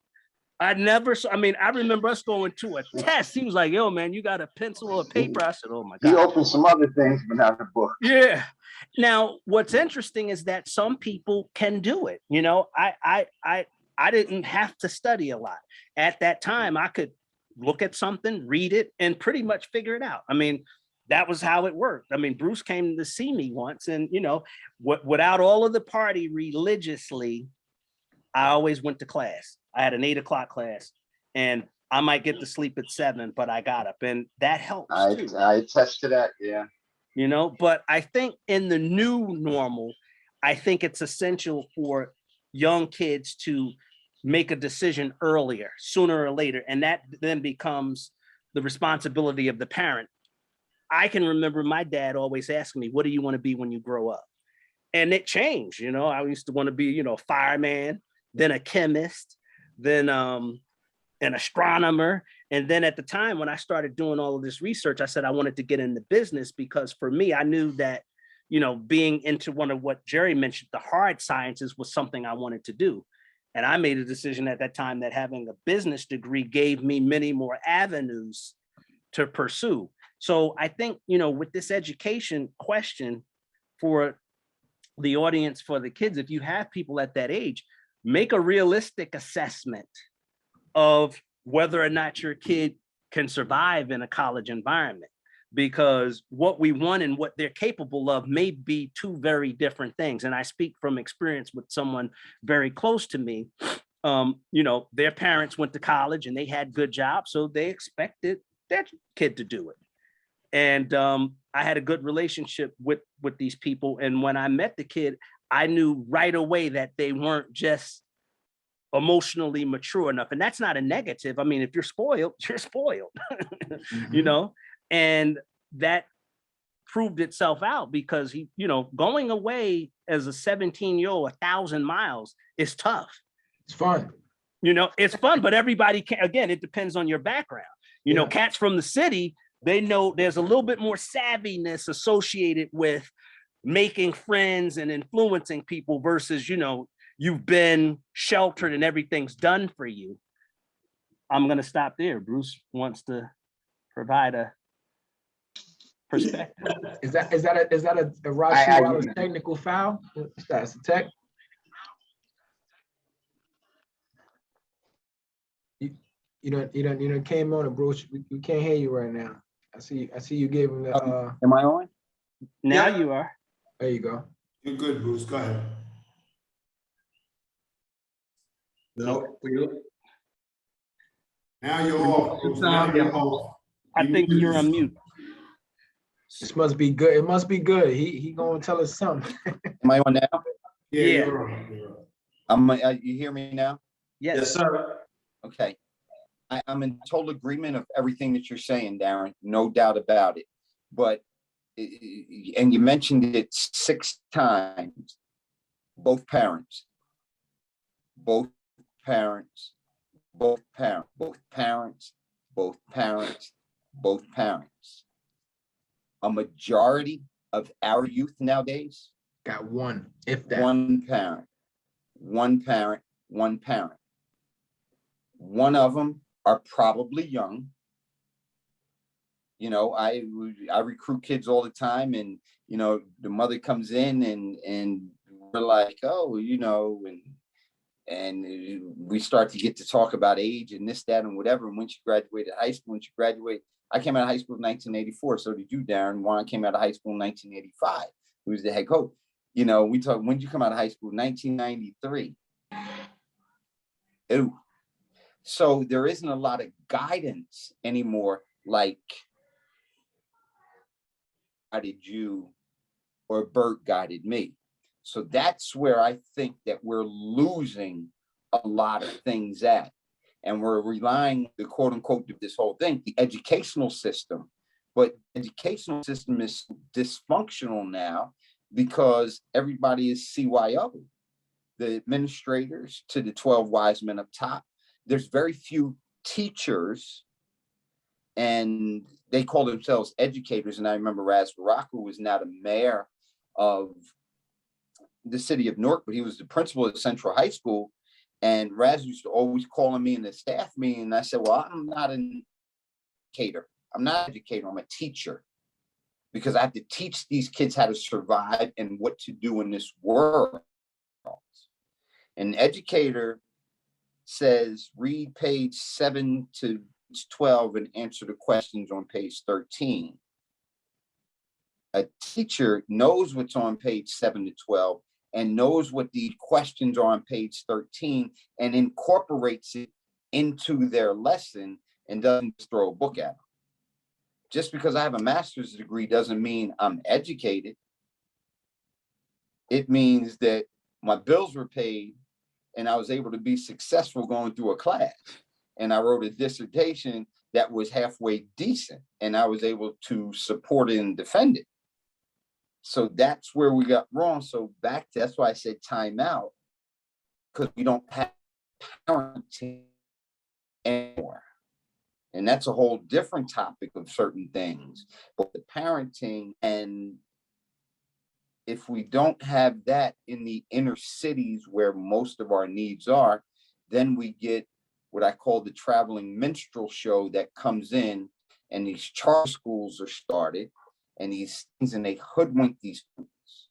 I never saw, I mean, I remember us going to a test. He was like, "Yo, man, you got a pencil or a paper?" I said, "Oh my He God." opened some other things, but not the book. Yeah. Now, what's interesting is that some people can do it. You know, I didn't have to study a lot. At that time, I could look at something, read it, and pretty much figure it out. I mean, that was how it worked. I mean, Bruce came to see me once, and you know, without all of the party religiously, I always went to class. I had an 8 o'clock class, and I might get to sleep at 7, but I got up, and that helps too. I attest to that. Yeah. You know, but I think in the new normal, I think it's essential for young kids to make a decision earlier, sooner or later, and that then becomes the responsibility of the parent. I can remember my dad always asking me, "What do you want to be when you grow up?" And it changed. You know, I used to want to be, you know, a fireman, then a chemist, then an astronomer. And then at the time when I started doing all of this research, I said I wanted to get into business because for me, I knew that, you know, being into one of what Jerry mentioned, the hard sciences was something I wanted to do. And I made a decision at that time that having a business degree gave me many more avenues to pursue. So I think, you know, with this education question for the audience, for the kids, if you have people at that age, make a realistic assessment of whether or not your kid can survive in a college environment, because what we want and what they're capable of may be two very different things. And I speak from experience with someone very close to me. You know, their parents went to college and they had good jobs, so they expected their kid to do it. And I had a good relationship with these people. And when I met the kid, I knew right away that they weren't just emotionally mature enough. And that's not a negative. I mean, if you're spoiled, you're spoiled, you know, and that proved itself out because he, you know, going away as a 17-year-old, 1,000 miles is tough. It's fun. You know, it's fun, but everybody can, again, it depends on your background. You know, cats from the city, they know there's a little bit more savviness associated with making friends and influencing people versus, you know, you've been sheltered and everything's done for you. I'm going to stop there. Bruce wants to provide a perspective. Is that a Rashi Wallace technical foul? That's a tech. You know, came on and Bruce, we can't hear you right now. I see you gave him the Am I on? Now you are. There you go. You're good, Bruce. Go ahead. No, Now you're off. Bruce. Now you're off. I think you're on mute. This must be good. It must be good. He gonna tell us something. Am I on now? Yeah. Yeah. You're on. You hear me now? Yes, sir. Okay. I'm in total agreement of everything that you're saying, Darren, no doubt about it. But, and you mentioned it 6 times, both parents, both parents, both parents, both parents, both parents, both parents. A majority of our youth nowadays Got one, if that. one parent, one parent, one parent. One of them are probably young. You know, I recruit kids all the time, and you know, the mother comes in and we're like, oh, you know, and we start to get to talk about age and this, that, and whatever. And when she graduated high school, I came out of high school in 1984. So did you, Darren. Juan came out of high school in 1985. He was the head coach. You know, we talk, when did you come out of high school? 1993. Ooh. So there isn't a lot of guidance anymore, like, guided you or Bert guided me. So that's where I think that we're losing a lot of things at. And we're relying the quote unquote, this whole thing, the educational system. But the educational system is dysfunctional now because everybody is CYO. The administrators to the 12 wise men up top. There's very few teachers, and they call themselves educators. And I remember Raz Baraka, who was now the mayor of the city of Newark, but he was the principal at Central High School. And Raz used to always call me in the staff meeting. And I said, well, I'm not an educator. I'm not an educator. I'm a teacher, because I have to teach these kids how to survive and what to do in this world. An educator says, read page 7 to 12 and answer the questions on page 13. A teacher knows what's on page 7 to 12 and knows what the questions are on page 13 and incorporates it into their lesson and doesn't just throw a book at them. Just because I have a master's degree doesn't mean I'm educated. It means that my bills were paid and I was able to be successful going through a class. And I wrote a dissertation that was halfway decent, and I was able to support it and defend it. So that's where we got wrong. So that's why I said time out, because we don't have parenting. And And that's a whole different topic of certain things. But the parenting, and if we don't have that in the inner cities where most of our needs are, then we get what I call the traveling minstrel show that comes in, and these charter schools are started and these things, and they hoodwink these students.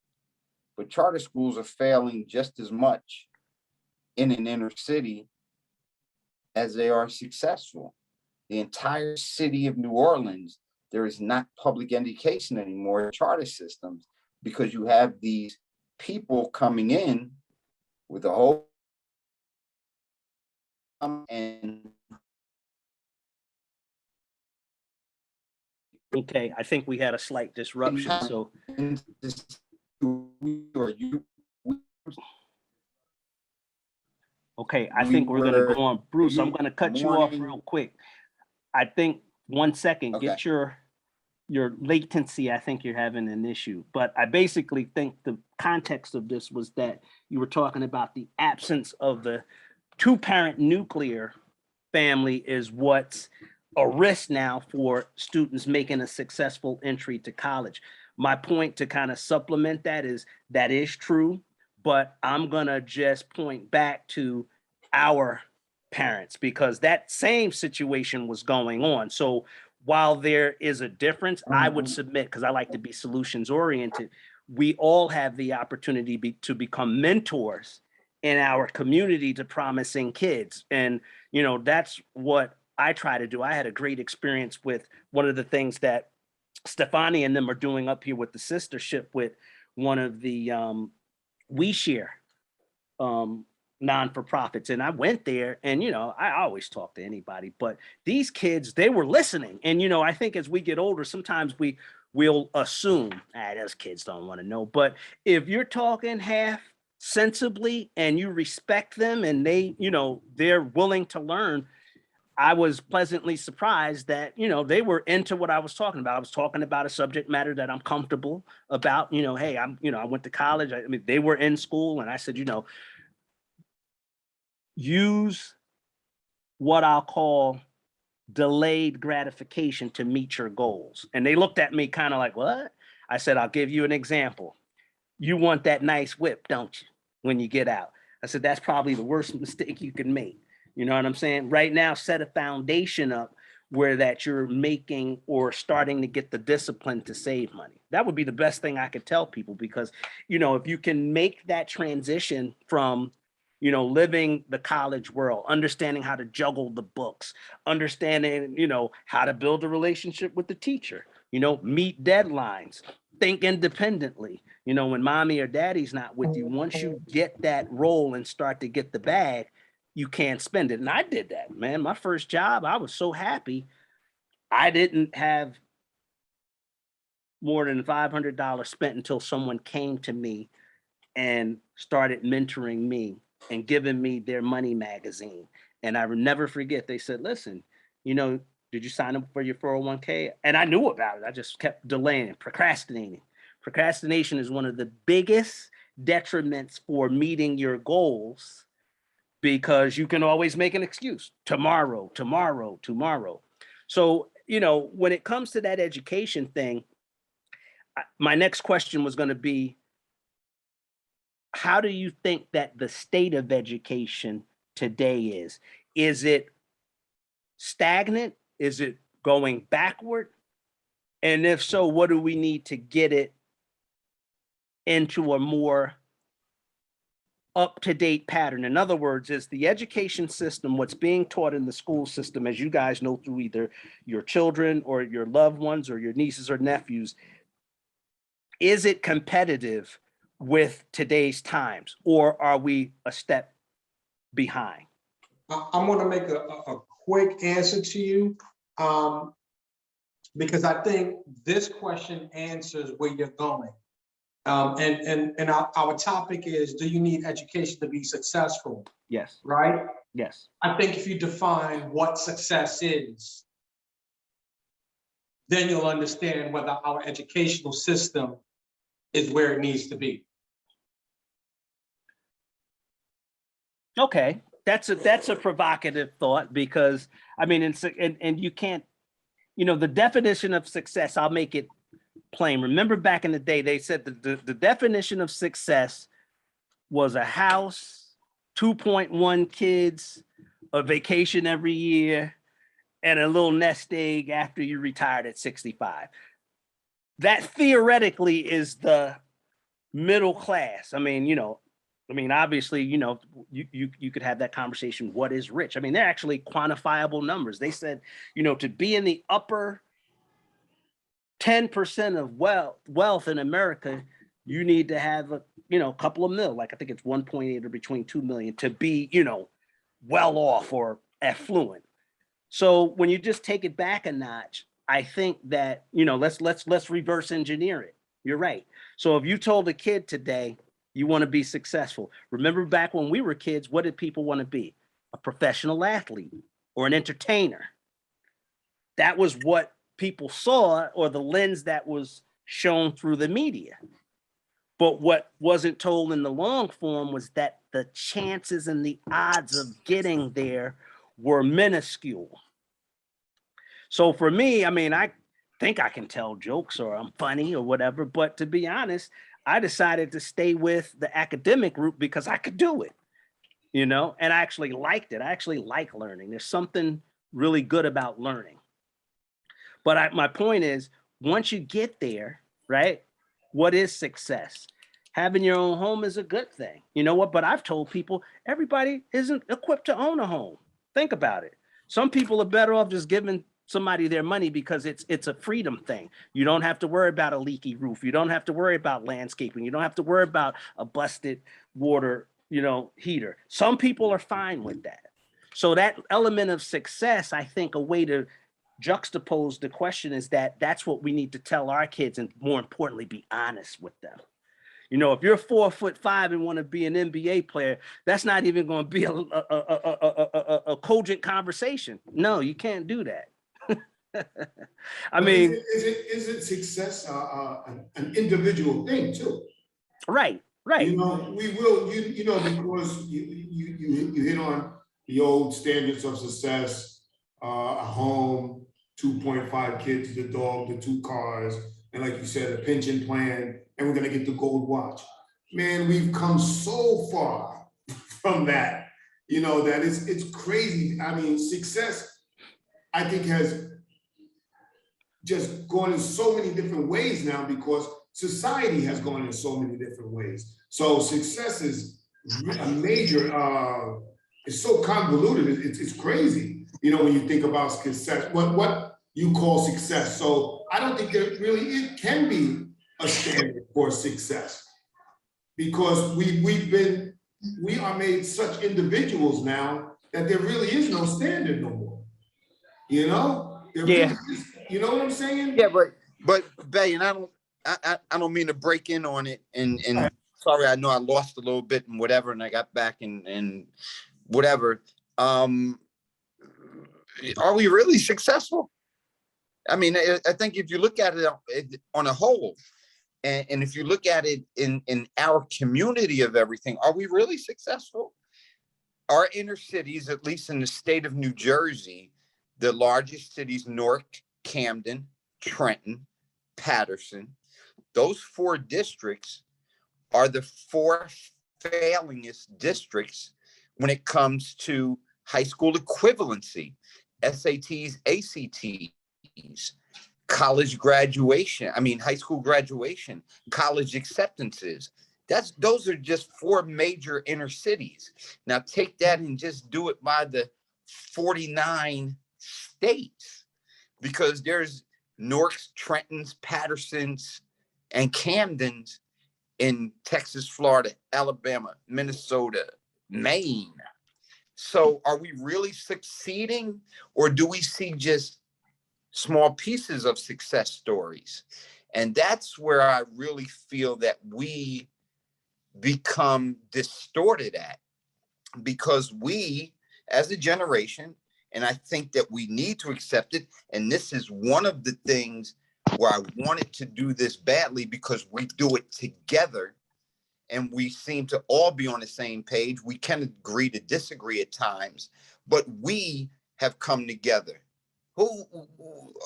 But charter schools are failing just as much in an inner city as they are successful. The entire city of New Orleans, there is not public education anymore, charter systems, because you have these people coming in with a whole and Okay, I think we had a slight disruption, so okay, I think we're gonna go on. Bruce, I'm gonna cut you off real quick. I think 1 second, Okay. get your latency. I think you're having an issue, but I basically think the context of this was that you were talking about the absence of the two-parent nuclear family is what's a risk now for students making a successful entry to college. My point to kind of supplement that is true, but I'm gonna just point back to our parents because that same situation was going on. So while there is a difference, I would submit, because I like to be solutions oriented, we all have the opportunity to become mentors in our community to promising kids. And, you know, that's what I try to do. I had a great experience with one of the things that Stefani and them are doing up here with the Sistahship with one of the We Share non-for-profits. And I went there and, you know, I always talk to anybody, but these kids, they were listening. And, you know, I think as we get older, sometimes we'll assume, those kids don't want to know. But if you're talking half sensibly and you respect them and they, you know, they're willing to learn, I was pleasantly surprised that, you know, they were into what I was talking about. I was talking about a subject matter that I'm comfortable about, you know, hey, I went to college. I mean, they were in school and I said, you know, use what I'll call delayed gratification to meet your goals. And they looked at me kind of like, what? I said, I'll give you an example. You want that nice whip, don't you, when you get out? I said, that's probably the worst mistake you can make. You know what I'm saying? Right now, set a foundation up where that you're making or starting to get the discipline to save money. That would be the best thing I could tell people because, you know, if you can make that transition from, you know, living the college world, understanding how to juggle the books, understanding, you know, how to build a relationship with the teacher, you know, meet deadlines, think independently. You know, when mommy or daddy's not with you, once you get that role and start to get the bag, you can't spend it. And I did that, man. My first job, I was so happy. I didn't have more than $500 spent until someone came to me and started mentoring me and giving me their money magazine. And I will never forget, they said, listen, you know, did you sign up for your 401k? And I knew about it. I just kept delaying, procrastinating. Procrastination is one of the biggest detriments for meeting your goals because you can always make an excuse. Tomorrow, tomorrow, tomorrow. So, you know, when it comes to that education thing, my next question was going to be, how do you think that the state of education today is? Is it stagnant? Is it going backward? And if so, what do we need to get it into a more up-to-date pattern? In other words, is the education system, what's being taught in the school system, as you guys know through either your children or your loved ones or your nieces or nephews, is it competitive with today's times, or are we a step behind? I'm going to make a quick answer to you because I think this question answers where you're going. And our topic is, do you need education to be successful? Yes. Right? Yes. I think if you define what success is, then you'll understand whether our educational system is where it needs to be. Okay. that's a provocative thought, because I mean, and you can't, the definition of success, I'll make it plain. Remember back in the day, they said the definition of success was a house, 2.1 kids, a vacation every year, and a little nest egg after you retired at 65. That theoretically is the middle class. I mean, obviously, you could have that conversation. What is rich? I mean, they're actually quantifiable numbers. They said, to be in the upper 10% of wealth in America, you need to have a couple of mil, like I think it's 1.8 or between 2 million to be, well off or affluent. So when you just take it back a notch, I think that, let's reverse engineer it. You're right. So if you told a kid today, you want to be successful. Remember back when we were kids, what did people want to be? A professional athlete or an entertainer. That was what people saw, or the lens that was shown through the media. But what wasn't told in the long form was that the chances and the odds of getting there were minuscule. So for me, I mean, I think I can tell jokes or I'm funny or whatever, but to be honest, I decided to stay with the academic route because I could do it, and I actually liked it. I actually like learning. There's something really good about learning. But my point is, once you get there, right, what is success? Having your own home is a good thing. You know what? But I've told people, everybody isn't equipped to own a home. Think about it. Some people are better off just giving somebody their money because it's a freedom thing. You don't have to worry about a leaky roof. You don't have to worry about landscaping. You don't have to worry about a busted water, heater. Some people are fine with that. So that element of success, I think a way to juxtapose the question is that's what we need to tell our kids, and more importantly, be honest with them. If you're 4'5" and want to be an NBA player, that's not even going to be a cogent conversation. No, you can't do that. I mean, is it success an individual thing too? Right. We will, because you hit on the old standards of success, a home, 2.5 kids, the dog, the 2 cars, and like you said, a pension plan, and we're gonna get the gold watch. Man, we've come so far from that, that it's crazy. I mean, success, I think, has just gone in so many different ways now because society has gone in so many different ways. So success is a major, it's so convoluted, it's crazy, when you think about success, what you call success. So I don't think there really can be a standard for success, because we are made such individuals now that there really is no standard no more. There really is, you know what I'm saying? Yeah, but Bay, and I don't mean to break in on it, and sorry, I know I lost a little bit and whatever, and I got back and whatever. Are we really successful? I mean, I think if you look at it on a whole, and if you look at it in our community of everything, are we really successful? Our inner cities, at least in the state of New Jersey, the largest cities, Newark, Camden, Trenton, Patterson, those 4 districts are the 4 failingest districts when it comes to high school equivalency, SATs, ACTs, college graduation, high school graduation, college acceptances. Those are just 4 major inner cities. Now take that and just do it by the 49 states, because there's Newark's, Trenton's, Patterson's, and Camden's in Texas, Florida, Alabama, Minnesota, Maine. So are we really succeeding, or do we see just small pieces of success stories? And that's where I really feel that we become distorted at, because we as a generation, and I think that we need to accept it, and this is one of the things where I wanted to do this badly, because we do it together, and we seem to all be on the same page. We can agree to disagree at times, but we have come together. Who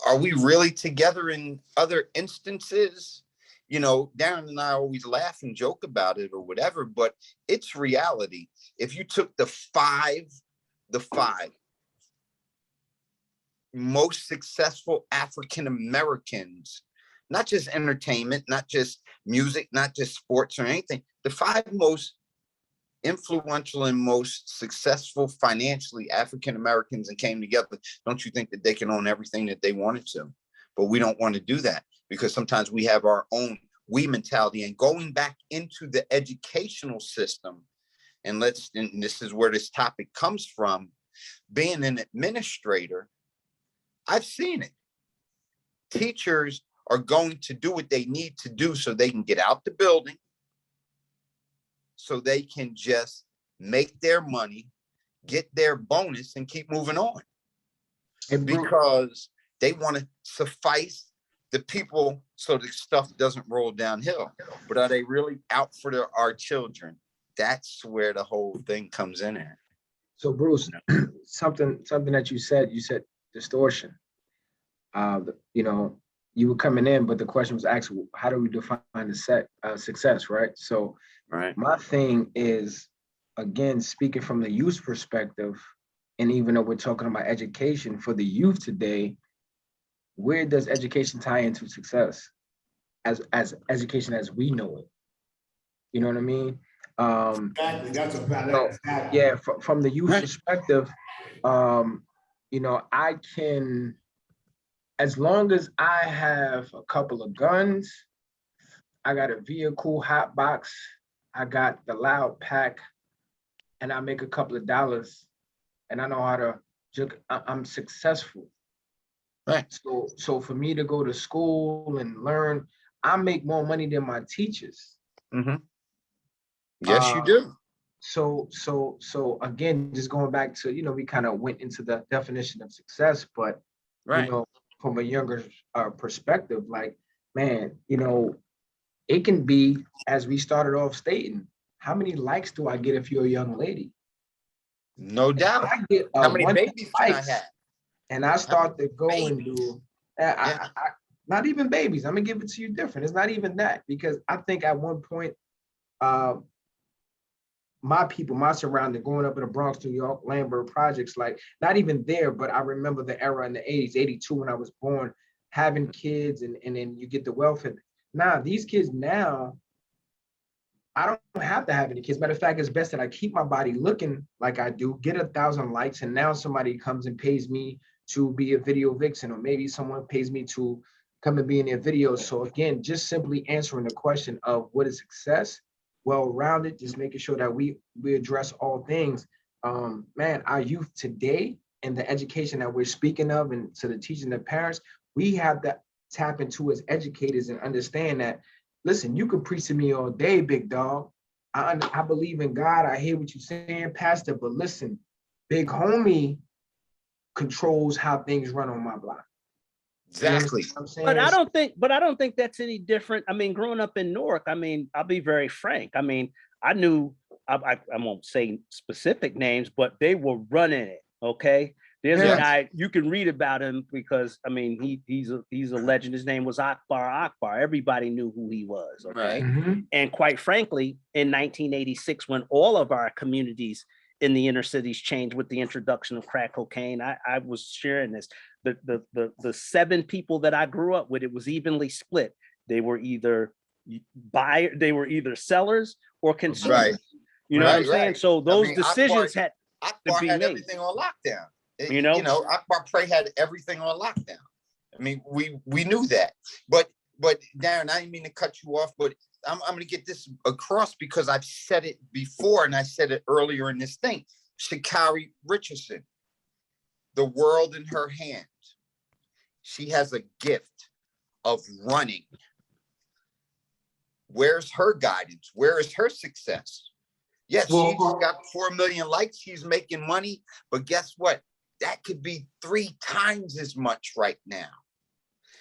are we really together in other instances? You know, Darren and I always laugh and joke about it or whatever, but it's reality. If you took the five most successful African Americans, not just entertainment, not just music, not just sports or anything, the five most influential and most successful financially African Americans and came together, don't you think that they can own everything that they wanted to? But we don't want to do that because sometimes we have our own we mentality. And going back into the educational system, and this is where this topic comes from, being an administrator, I've seen it. Teachers are going to do what they need to do so they can get out the building, so they can just make their money, get their bonus, and keep moving on. Because they want to suffice the people so the stuff doesn't roll downhill. But are they really out for our children? That's where the whole thing comes in at. So Bruce, something that you said distortion. You know, you were coming in, but the question was asked, how do we define the success, right? So my thing is, again, speaking from the youth perspective, and even though we're talking about education for the youth today, where does education tie into success as education as we know it? You know what I mean? Exactly. That's a valid. Exactly. Yeah, from the youth perspective, you know, I can, as long as I have a couple of guns, I got a vehicle, hot box, I got the loud pack, and I make a couple of dollars, and I know how to, I'm successful. Right. So for me to go to school and learn, I make more money than my teachers. Mm-hmm. Yes, you do. So again, just going back to, you know, we kind of went into the definition of success, but you know, from a younger perspective, like, man, you know, it can be, as we started off stating, how many likes do I get if you're a young lady? No doubt. I get how many babies can I have? And I start to go and do, not even babies. I'm gonna give it to you different. It's not even that, because I think at one point, my people, my surrounding, growing up in the Bronx, New York, Lambert projects, like not even there, but I remember the era in the 80s, 82 when I was born, having kids, and then you get the welfare. Now, these kids now, I don't have to have any kids. Matter of fact, it's best that I keep my body looking like I do, get 1,000 likes, and now somebody comes and pays me to be a video vixen, or maybe someone pays me to come and be in their videos. So again, just simply answering the question of what is success, well-rounded, just making sure that we address all things. Man, our youth today and the education that we're speaking of, and to the teaching the parents, we have to tap into as educators and understand that, listen, you can preach to me all day, big dog. I believe in God. I hear what you're saying, Pastor, but listen, big homie controls how things run on my block. Exactly. You know what I'm saying? But I don't think that's any different. I mean, growing up in Newark, I mean, I'll be very frank. I mean, I knew, I won't say specific names, but they were running it. Okay. There's a guy, you can read about him because, I mean, he's a legend. His name was Akbar. Everybody knew who he was. Okay. Mm-hmm. And quite frankly, in 1986, when all of our communities in the inner cities changed with the introduction of crack cocaine, I was sharing this. The 7 people that I grew up with, it was evenly split. They were either sellers or consumers. Right. You know what I'm saying? So those decisions Akbar had everything on lockdown. Akbar Prey had everything on lockdown. I mean, we knew that. But Darren, I didn't mean to cut you off, but I'm going to get this across because I've said it before, and I said it earlier in this thing. Sha'Carri Richardson, the world in her hands. She has a gift of running. Where's her guidance? Where is her success? Yes, she's got 4 million likes. She's making money. But guess what? That could be 3 times as much right now.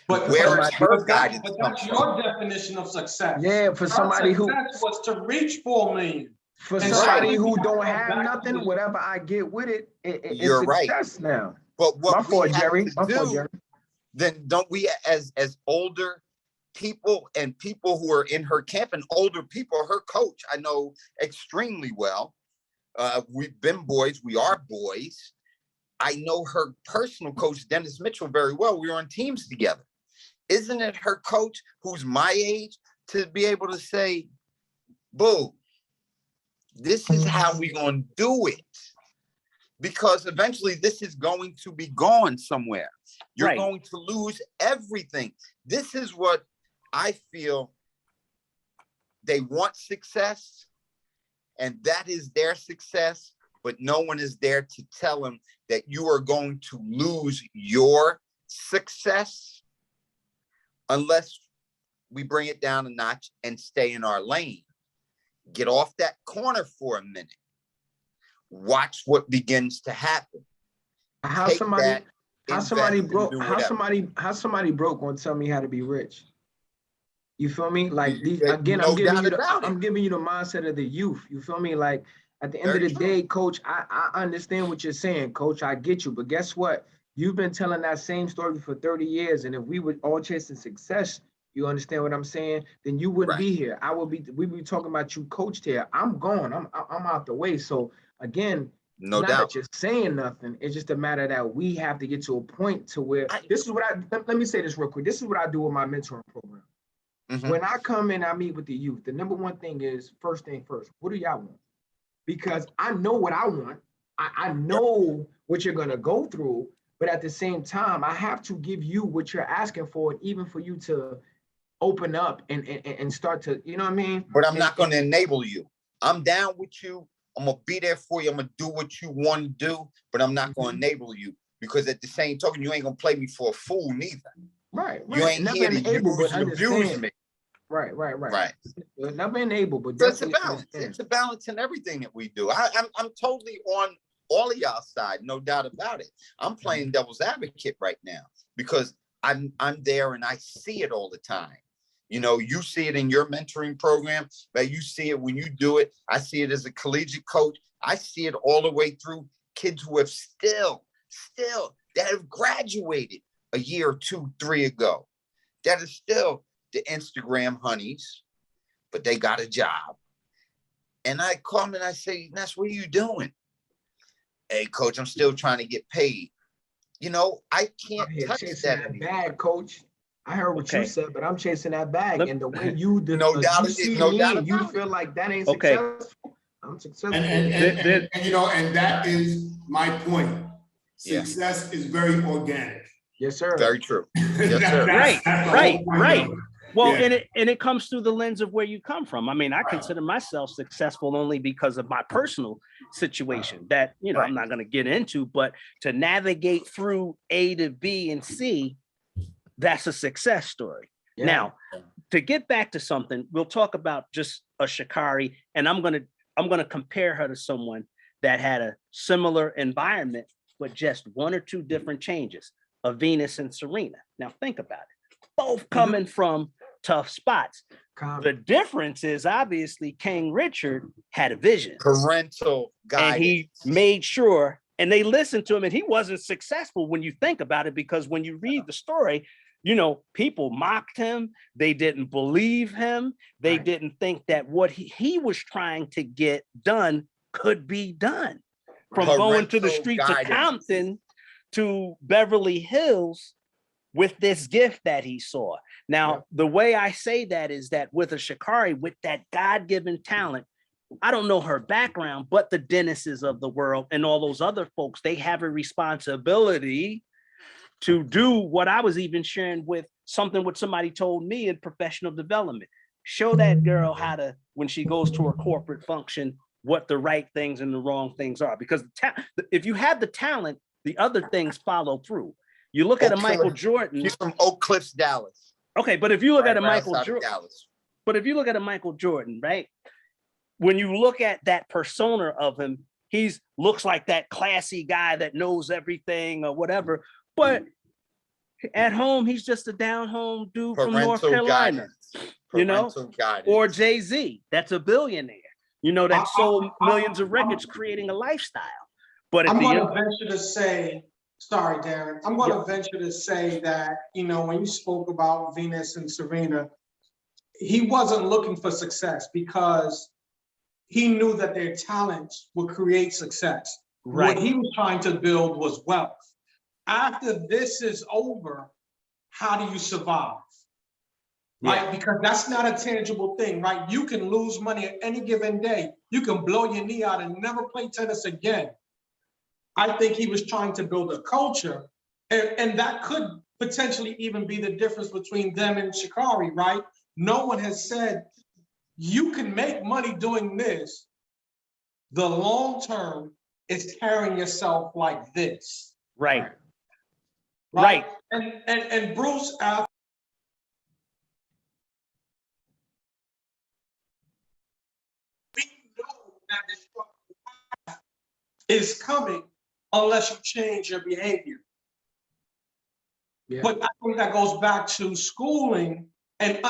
But Where but- is her but that- guidance but come that's from? your definition of success. Yeah, for Our somebody who, success was to reach 4 million. for And somebody so who we don't gotta go have back to nothing, this. whatever I get with it, it's You're right. success now. But My what we fault, have Jerry. to My fault, do, Jerry. then don't we as older people and people who are in her camp and older people, her coach, I know extremely well. We've been boys, we are boys. I know her personal coach, Dennis Mitchell, very well. We were on teams together. Isn't it her coach who's my age to be able to say, boo, this is how we're going to do it? Because eventually this is going to be gone somewhere. You're Right. going to lose everything. This is what I feel. They want success, and that is their success, but no one is there to tell them that you are going to lose your success unless we bring it down a notch and stay in our lane. Get off that corner for a minute. Watch what begins to happen. How Take somebody, that, how somebody invest, and broke, do how whatever. somebody broke gonna tell me how to be rich. You feel me? Like these Yeah, again, no doubt about it. I'm giving you the mindset of the youth. You feel me? Like at the end Very of the true. day, coach, I understand what you're saying, coach. I get you, but guess what? You've been telling that same story for 30 years, and if we were all chasing success, you understand what I'm saying? Then you wouldn't Right. be here. We'd be talking about you coached here. I'm gone. I'm out the way. So again, No not doubt. that you're saying nothing. It's just a matter that we have to get to a point to where this is what let me say this real quick. This is what I do with my mentoring program. Mhm. When I come in, I meet with the youth. The number one thing is first thing first. What do y'all want? Because I know what I want. I know what you're gonna go through, but at the same time, I have to give you what you're asking for, and even for you to open up and start to, you know what I mean? But I'm not going to enable you. I'm down with you. I'm going to be there for you. I'm going to do what you want to do, but I'm not going to enable you because at the same token, you ain't going to play me for a fool neither. Right. You ain't Never here to enable, use but and abuse understand. me. Right. Right. Never enable, but So it's a definitely balance. understand. It's a balance in everything that we do. I'm totally on all of y'all side, no doubt about it. I'm playing devil's advocate right now because I'm there and I see it all the time. You know, you see it in your mentoring program, but you see it when you do it. I see it as a collegiate coach. I see it all the way through kids who have still that have graduated a year or 2, 3 ago. That is still the Instagram honeys, but they got a job. And I call them and I say, Ness, what are you doing? Hey, coach, I'm still trying to get paid. You know, I can't touch chasing that that anymore. bag, coach. I heard what you Okay. said, but I'm chasing that bag. Let- And the way you No doubt, you see no me doubt and you about it. feel like that ain't Okay. successful. I'm successful. And you know, and that is my point. Yeah. Success is very organic. Yes, sir. Very true. Yes, sir. Right, That's the right, whole point right. of it. Well, Yeah. and it comes through the lens of where you come from. I mean, I consider myself successful only because of my personal situation that, you know, I'm not going to get into, but to navigate through A to B and C, that's a success story. Yeah. Now, to get back to something, we'll talk about just a Sha'Carri, and I'm gonna compare her to someone that had a similar environment, but just 1 or 2 different changes, a Venus and Serena. Now think about it, both coming from tough spots. The difference is obviously King Richard had a vision, Parental guidance. and he made sure, and they listened to him, and he wasn't successful when you think about it, because when you read the story, you know, people mocked him. They didn't believe him. They didn't think that what he was trying to get done could be done. From going to the Parental streets guidance. of Compton to Beverly Hills with this gift that he saw. Now, the way I say that is that with a Sha'Carri, with that God-given talent, I don't know her background, but the Dennises of the world and all those other folks, they have a responsibility to do what I was even sharing with something what somebody told me in professional development. Show that girl how to, when she goes to her corporate function, what the right things and the wrong things are. Because if you have the talent, the other things follow through. You look at a Michael Jordan. She's from Oak Cliffs, Dallas. Okay, but if you look at a Right Michael outside of Jordan, Dallas. but if you look at a Michael Jordan, right? When you look at that persona of him, looks like that classy guy that knows everything or whatever. But At home, he's just a down home dude from North Parental Carolina, guidance. you know, Parental guidance. or Jay-Z, that's a billionaire, you know, that sold millions of records creating a lifestyle. But I'm going to venture to say, sorry, Darren, I'm going to venture to say that, you know, when you spoke about Venus and Serena, he wasn't looking for success because he knew that their talents would create success. Right. What he was trying to build was wealth. After this is over, how do you survive? Right? Because that's not a tangible thing, right? You can lose money at any given day. You can blow your knee out and never play tennis again. I think he was trying to build a culture, and that could potentially even be the difference between them and Sha'Carri, right? No one has said, you can make money doing this. The long term is carrying yourself like this. Right. Right. And Bruce, we know that destruction is coming unless you change your behavior. Yeah. But I think that goes back to schooling and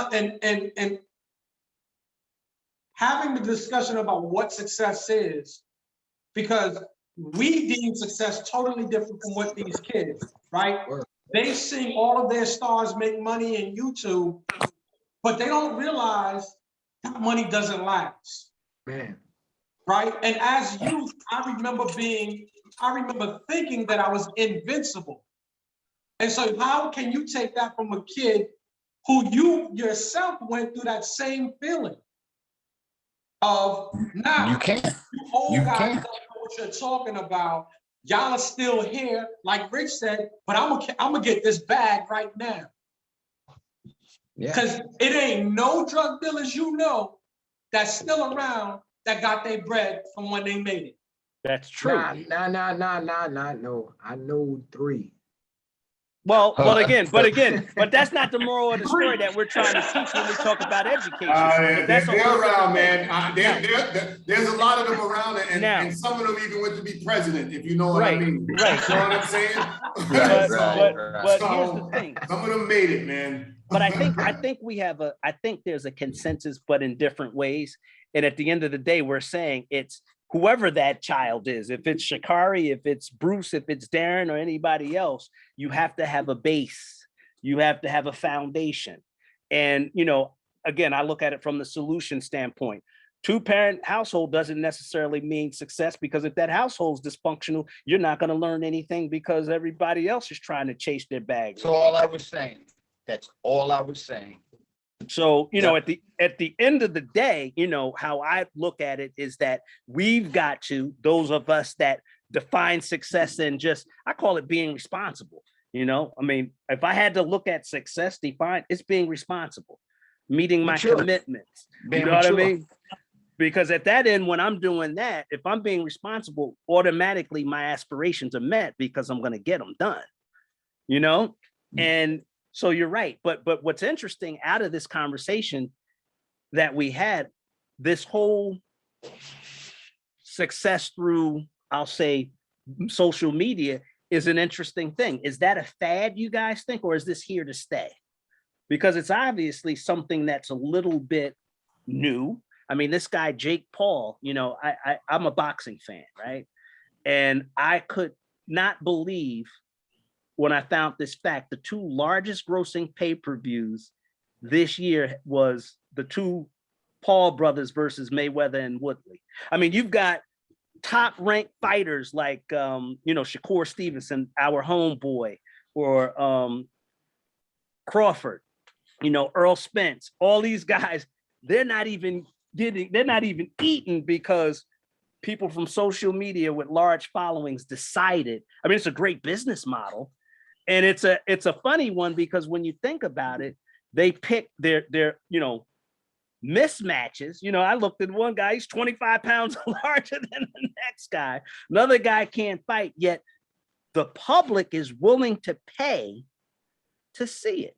having the discussion about what success is, because we deem success totally different from what these kids, right? They see all of their stars make money in YouTube, but they don't realize that money doesn't last. Man. Right? And as youth, I remember thinking that I was invincible. And so how can you take that from a kid who you yourself went through that same feeling of, nah, You can't. you old guys don't know what you're talking about. Y'all are still here, like Rich said, but I'm gonna get this bag right now. Because it ain't no drug dealers you know that's still around that got their bread from when they made it. That's true. Nah, no. I know 3. But that's not the moral of the story that we're trying to teach when we talk about education. They're around, man. There's a lot of them around, and some of them even went to be president, if you know what I mean. Right. You know what I'm saying? But here's the thing. Some of them made it, man. But I think there's a consensus, but in different ways. And at the end of the day, we're saying it's whoever that child is, if it's Sha'Carri, if it's Bruce, if it's Darren or anybody else, you have to have a base. You have to have a foundation. And, you know, again, I look at it from the solution standpoint. 2-parent household doesn't necessarily mean success, because if that household's dysfunctional, you're not going to learn anything because everybody else is trying to chase their bag. That's all I was saying. That's all I was saying. So, you know, at the end of the day, you know, how I look at it is that we've got to, those of us that define success and just, I call it being responsible. You know, I mean, if I had to look at success defined, it's being responsible, meeting my commitments. You know what I mean? Because at that end, when I'm doing that, if I'm being responsible, automatically my aspirations are met because I'm going to get them done, you know? And so you're right. But what's interesting out of this conversation that we had, this whole success through, I'll say, social media is an interesting thing. Is that a fad, you guys think, or is this here to stay? Because it's obviously something that's a little bit new. I mean, this guy, Jake Paul, you know, I'm a boxing fan, right? And I could not believe when I found this fact, the 2 largest grossing pay-per-views this year was the 2 Paul brothers versus Mayweather and Woodley. I mean, you've got top ranked fighters like, you know, Shakur Stevenson, our homeboy, or Crawford, you know, Earl Spence, all these guys, they're not even eating because people from social media with large followings decided. I mean, it's a great business model. And it's a funny one because when you think about it, they pick their you know, mismatches. You know, I looked at one guy, he's 25 pounds larger than the next guy. Another guy can't fight, yet the public is willing to pay to see it.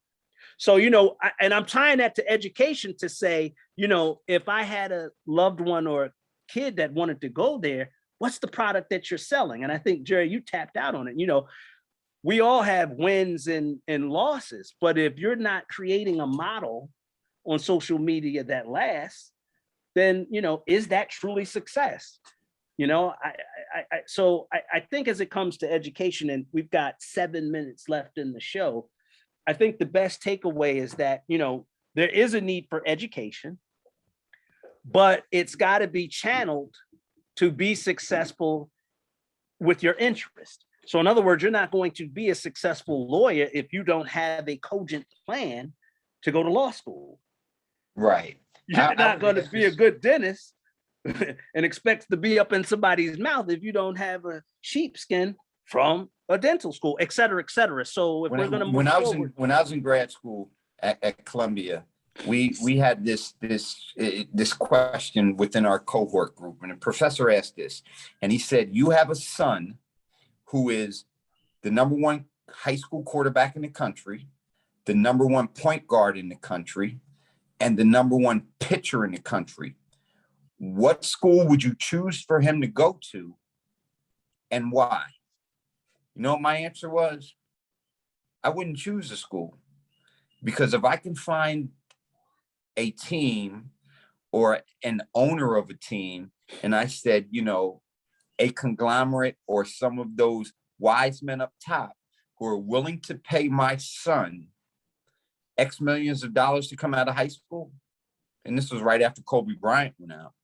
So, you know, and I'm tying that to education to say, you know, if I had a loved one or a kid that wanted to go there, what's the product that you're selling? And I think, Jerry, you tapped out on it. You know, we all have wins and losses, but if you're not creating a model on social media that lasts, then, you know, is that truly success? You know, I think as it comes to education, and we've got 7 minutes left in the show, I think the best takeaway is that, you know, there is a need for education, but it's got to be channeled to be successful with your interest. So in other words, you're not going to be a successful lawyer if you don't have a cogent plan to go to law school. Right. You're not going to be a good dentist and expect to be up in somebody's mouth if you don't have a sheepskin from a dental school, et cetera, et cetera. So if we're going to move forward. When I was in grad school at Columbia, we had this question within our cohort group, and the professor asked this, and he said, you have a son who is the #1 high school quarterback in the country, the #1 point guard in the country, and the #1 pitcher in the country. What school would you choose for him to go to, and why? You know what my answer was? I wouldn't choose a school, because if I can find a team or an owner of a team, and I said, you know, a conglomerate or some of those wise men up top who are willing to pay my son X millions of dollars to come out of high school, and this was right after Kobe Bryant went out,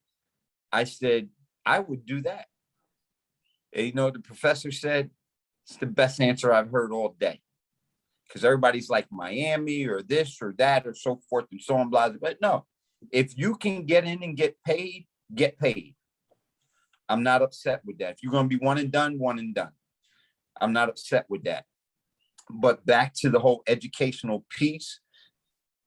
I said, I would do that. And, you know, the professor said, it's the best answer I've heard all day. Because everybody's like Miami or this or that or so forth and so on, blah, blah. But no, if you can get in and get paid, get paid. I'm not upset with that. If you're going to be one and done, one and done. I'm not upset with that. But back to the whole educational piece,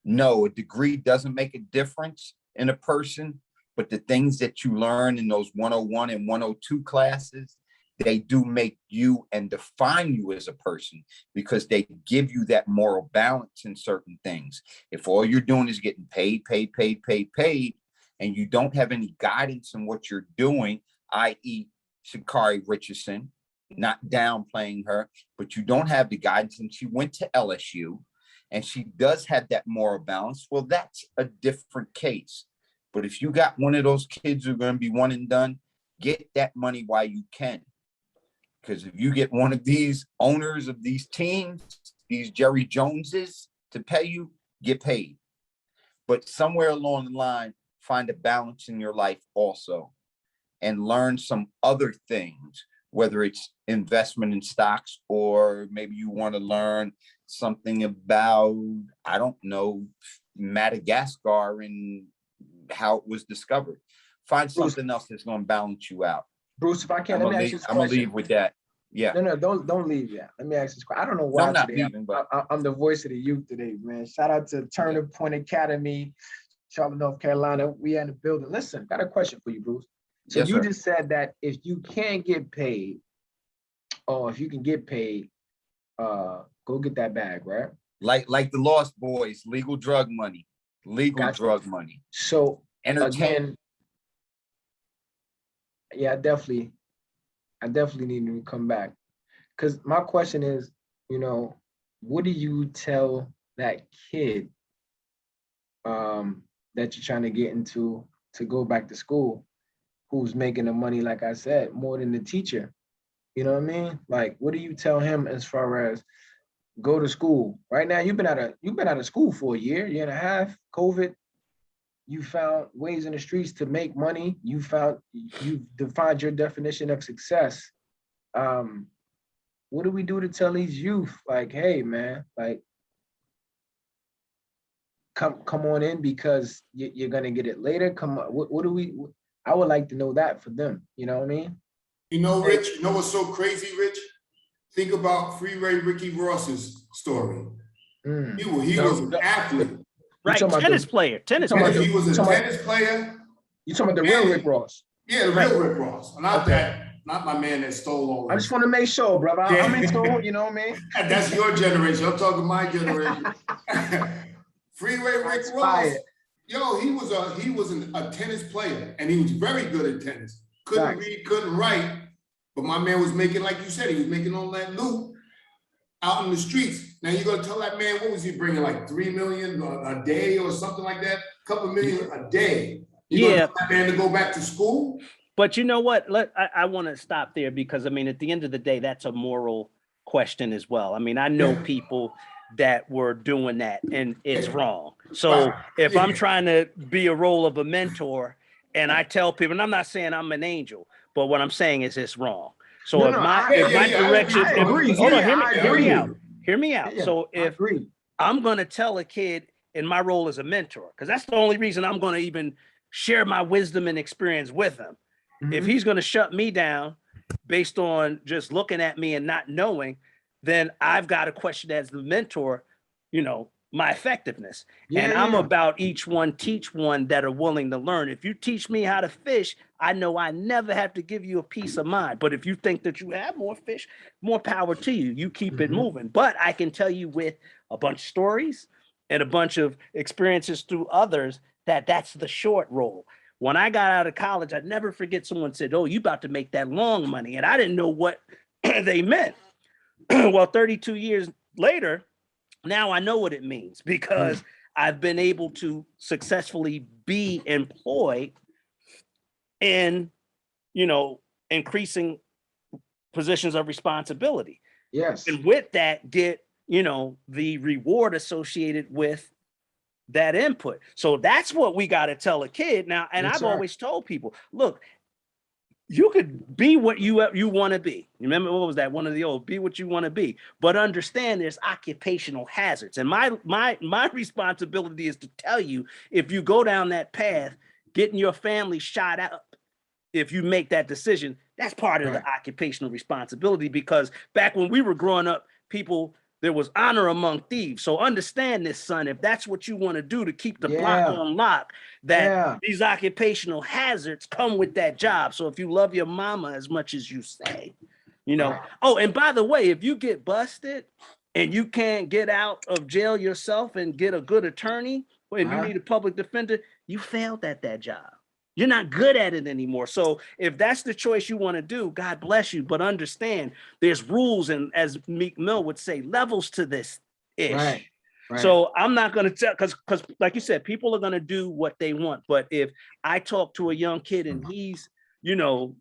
no, a degree doesn't make a difference in a person, but the things that you learn in those 101 and 102 classes, they do make you and define you as a person, because they give you that moral balance in certain things. If all you're doing is getting paid, and you don't have any guidance in what you're doing, i.e. Sha'Carri Richardson, not downplaying her, but you don't have the guidance, and she went to LSU and she does have that moral balance, well, that's a different case. But if you got one of those kids who are going to be one and done, get that money while you can. Because if you get one of these owners of these teams, these Jerry Joneses to pay you, get paid. But somewhere along the line, find a balance in your life also, and learn some other things, whether it's investment in stocks, or maybe you want to learn something about, I don't know, Madagascar and how it was discovered. Find something else that's going to balance you out. Bruce, if I can, let me ask you this question. I'm gonna leave with that. Yeah. No, don't leave yet. Let me ask this question. I don't know why today. I'm the voice of the youth today, man. Shout out to Turner Point Academy, Charlotte, North Carolina. We in the building. Listen, got a question for you, Bruce. So yes, you just said that if you can't get paid, or if you can get paid, go get that bag, right? Like the Lost Boys, legal drug money. Drug money. So again, yeah, I definitely need to come back. Because my question is, you know, what do you tell that kid that you're trying to get into to go back to school, who's making the money, like I said, more than the teacher? You know what I mean? Like, what do you tell him as far as go to school? Right now, you've been out of school for a year and a half, COVID. You found ways in the streets to make money. You've defined your definition of success. What do we do to tell these youth, like, hey, man, like, come on in, because you're gonna get it later? Come on, what do we? I would like to know that for them. You know what I mean? You know, Rich. You know what's so crazy, Rich? Think about Freeway Ricky Ross's story. He was an athlete. Right, tennis player. He was a tennis player. You talking about the real Rick Ross? Yeah, the real Rick Ross. Not my man that stole all. I just want to make sure, brother. I'm into, you know what I mean? That's your generation. I'm talking my generation. Freeway Rick Ross. Yo, he was a tennis player, and he was very good at tennis. Couldn't read, couldn't write, but my man was making, like you said, he was making all that loot. out in the streets. Now you're gonna tell that man, what was he bringing, like 3 million a day or something like that? Couple million a day. You're gonna tell that man to go back to school? But you know what? I want to stop there because I mean, at the end of the day, that's a moral question as well. I mean, I know people that were doing that and it's wrong. So if I'm trying to be a role of a mentor and I tell people, and I'm not saying I'm an angel, but what I'm saying is it's wrong. So if my direction, hold on, hear me out. So if I'm going to tell a kid in my role as a mentor, because that's the only reason I'm going to even share my wisdom and experience with him. If he's going to shut me down based on just looking at me and not knowing, then I've got to question as the mentor, you know, my effectiveness. I'm about each one, teach one that are willing to learn. If you teach me how to fish, I know I never have to give you a piece of mind. But if you think that you have more fish, more power to you. You keep it moving. But I can tell you with a bunch of stories and a bunch of experiences through others that that's the short roll. When I got out of college, I'd never forget someone said, "Oh, you about to make that long money." And I didn't know what they meant. Well, 32 years later, now I know what it means because I've been able to successfully be employed in, you know, increasing positions of responsibility. Yes. And with that, get, you know, the reward associated with that input. So that's what we got to tell a kid now. And I've always told people, look, you could be what you want to be. Remember, what was that? One of the old, be what you want to be. But understand there's occupational hazards. And my responsibility is to tell you, if you go down that path, getting your family shot up, if you make that decision, that's part of the occupational responsibility. Because back when we were growing up, there was honor among thieves. So understand this, son, if that's what you want to do to keep the block on lock, that these occupational hazards come with that job. So if you love your mama as much as you say, you know, oh, and by the way, if you get busted and you can't get out of jail yourself and get a good attorney, and you need a public defender, you failed at that job. You're not good at it anymore. So if that's the choice you want to do, God bless you. But understand there's rules, and as Meek Mill would say, levels to this ish. Right. So I'm not going to tell, because like you said, people are going to do what they want. But if I talk to a young kid and he's, you know,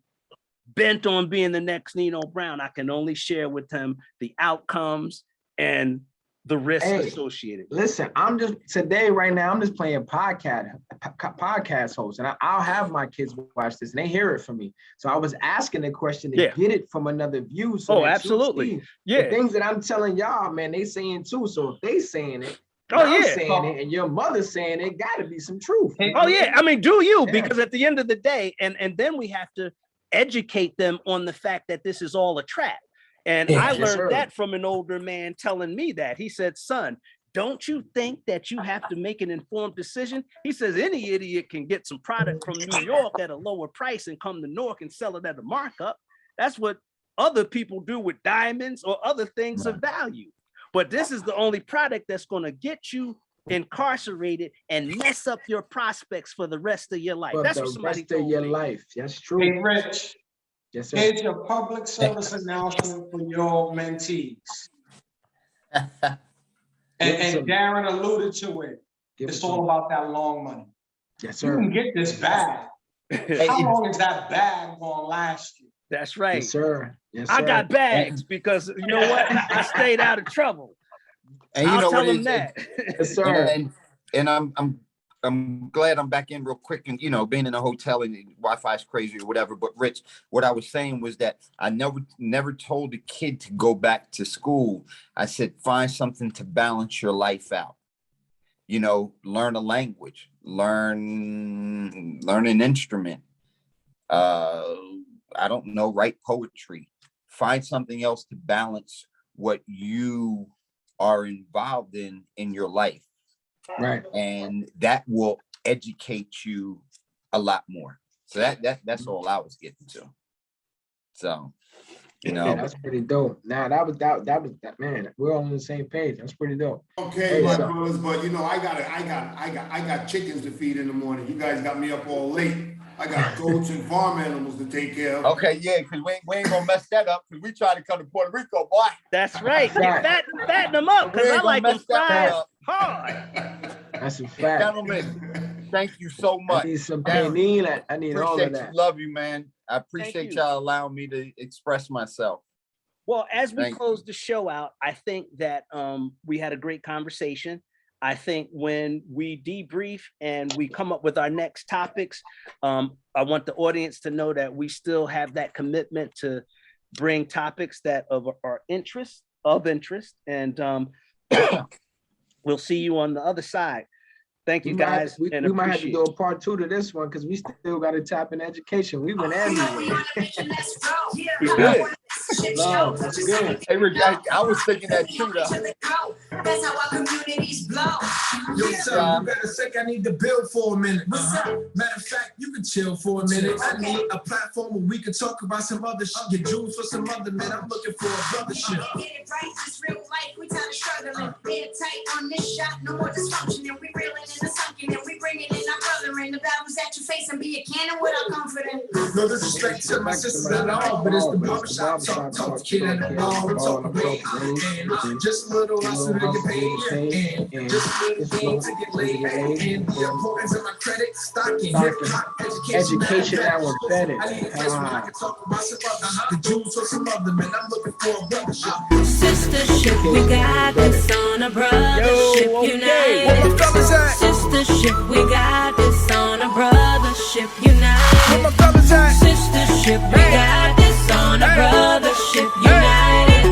bent on being the next Nino Brown, I can only share with him the outcomes and the risks associated. Listen, I'm just playing podcast host, and I'll have my kids watch this and they hear it from me. So I was asking the question to get it from another view. So absolutely. The things that I'm telling y'all, man, they saying too. So if they saying it, I'm saying it, and your mother's saying it, got to be some truth. I mean, do you? Because at the end of the day, and then we have to educate them on the fact that this is all a trap. And I learned that from an older man telling me that. He said, son, don't you think that you have to make an informed decision? He says, any idiot can get some product from New York at a lower price and come to Newark and sell it at a markup. That's what other people do with diamonds or other things of value. But this is the only product that's going to get you incarcerated and mess up your prospects for the rest of your life. That's what somebody told me. Life. That's true. Hey, Rich. Yes, sir. Here's your public service announcement for your mentees. and Darren alluded to it. It's all about that long money. Yes, sir. You can get this bag. How long is that bag going to last you? That's right. Yes, sir. Yes, sir. I got bags because you know what? I stayed out of trouble. And I'll tell them that. Yes, sir. And I'm glad I'm back in real quick, and you know, being in a hotel and Wi-Fi is crazy or whatever. But Rich, what I was saying was that I never told a kid to go back to school. I said, find something to balance your life out. You know, learn a language, learn an instrument. I don't know, write poetry. Find something else to balance what you are involved in your life. Right. And that will educate you a lot more. So that's all I was getting to. So, you know, that's pretty dope. Now that was man, we're all on the same page. That's pretty dope. Okay, my brothers, but you know, I got chickens to feed in the morning. You guys got me up all late. I got goats and farm animals to take care of. Okay, yeah, because we ain't gonna mess that up because we try to come to Puerto Rico, boy. That's right. Right. Fatten them up We because I ain't gonna like them mess that fried up. hard. That's a fact. Gentlemen, thank you so I much. need some Darren, pernil. I need all of Appreciate you. that. Love you, man. I appreciate you. y'all allowing me to express myself. Well, as we Thank you. close the show out, I think that we had a great conversation. I think when we debrief and we come up with our next topics, I want the audience to know that we still have that commitment to bring topics that are of interest, and we'll see you on the other side. Thank you, guys. We might have to do a part 2 to this one because we still got to tap in education. We went everywhere. We good. No, that's good. Hey, Rick, I was thinking that too, though. That's how our communities blow. Yo, son, you got a sec? I need to build for a minute. Matter of fact, you can chill for a minute. I need a platform where we can talk about some other shit. Get jewels for some other men. I'm looking for a brothership. Get it right, it's real life. We tired of struggling. Get tight on this shot, no more dysfunction. And we reeling in the sunken, and we bringing in our brother. And the battles that you face and be a cannon without confidence. No disrespect to my sisters at all, but it's the barbershop talk. Kid at the bar, we talking weight. And just a little hustle to get paid. And just a little game to get laid. And the importance of my credit, stocking, hip hop, Education that was better. I need a place where I can talk about some other the jewels for some other men. I'm looking for a brothership. Sistahship, we got this on a brothership united. Where my fellas at? Sistahship, we got this on a brothership united. Where my fellas at? Sistahship, we got this on a brothership united.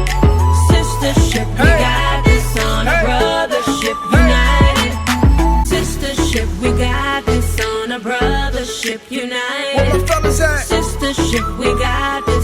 Sistahship, we got this on a brothership united. Sistahship, we got this on a brothership united. Where my fellas at? Sistahship, we got this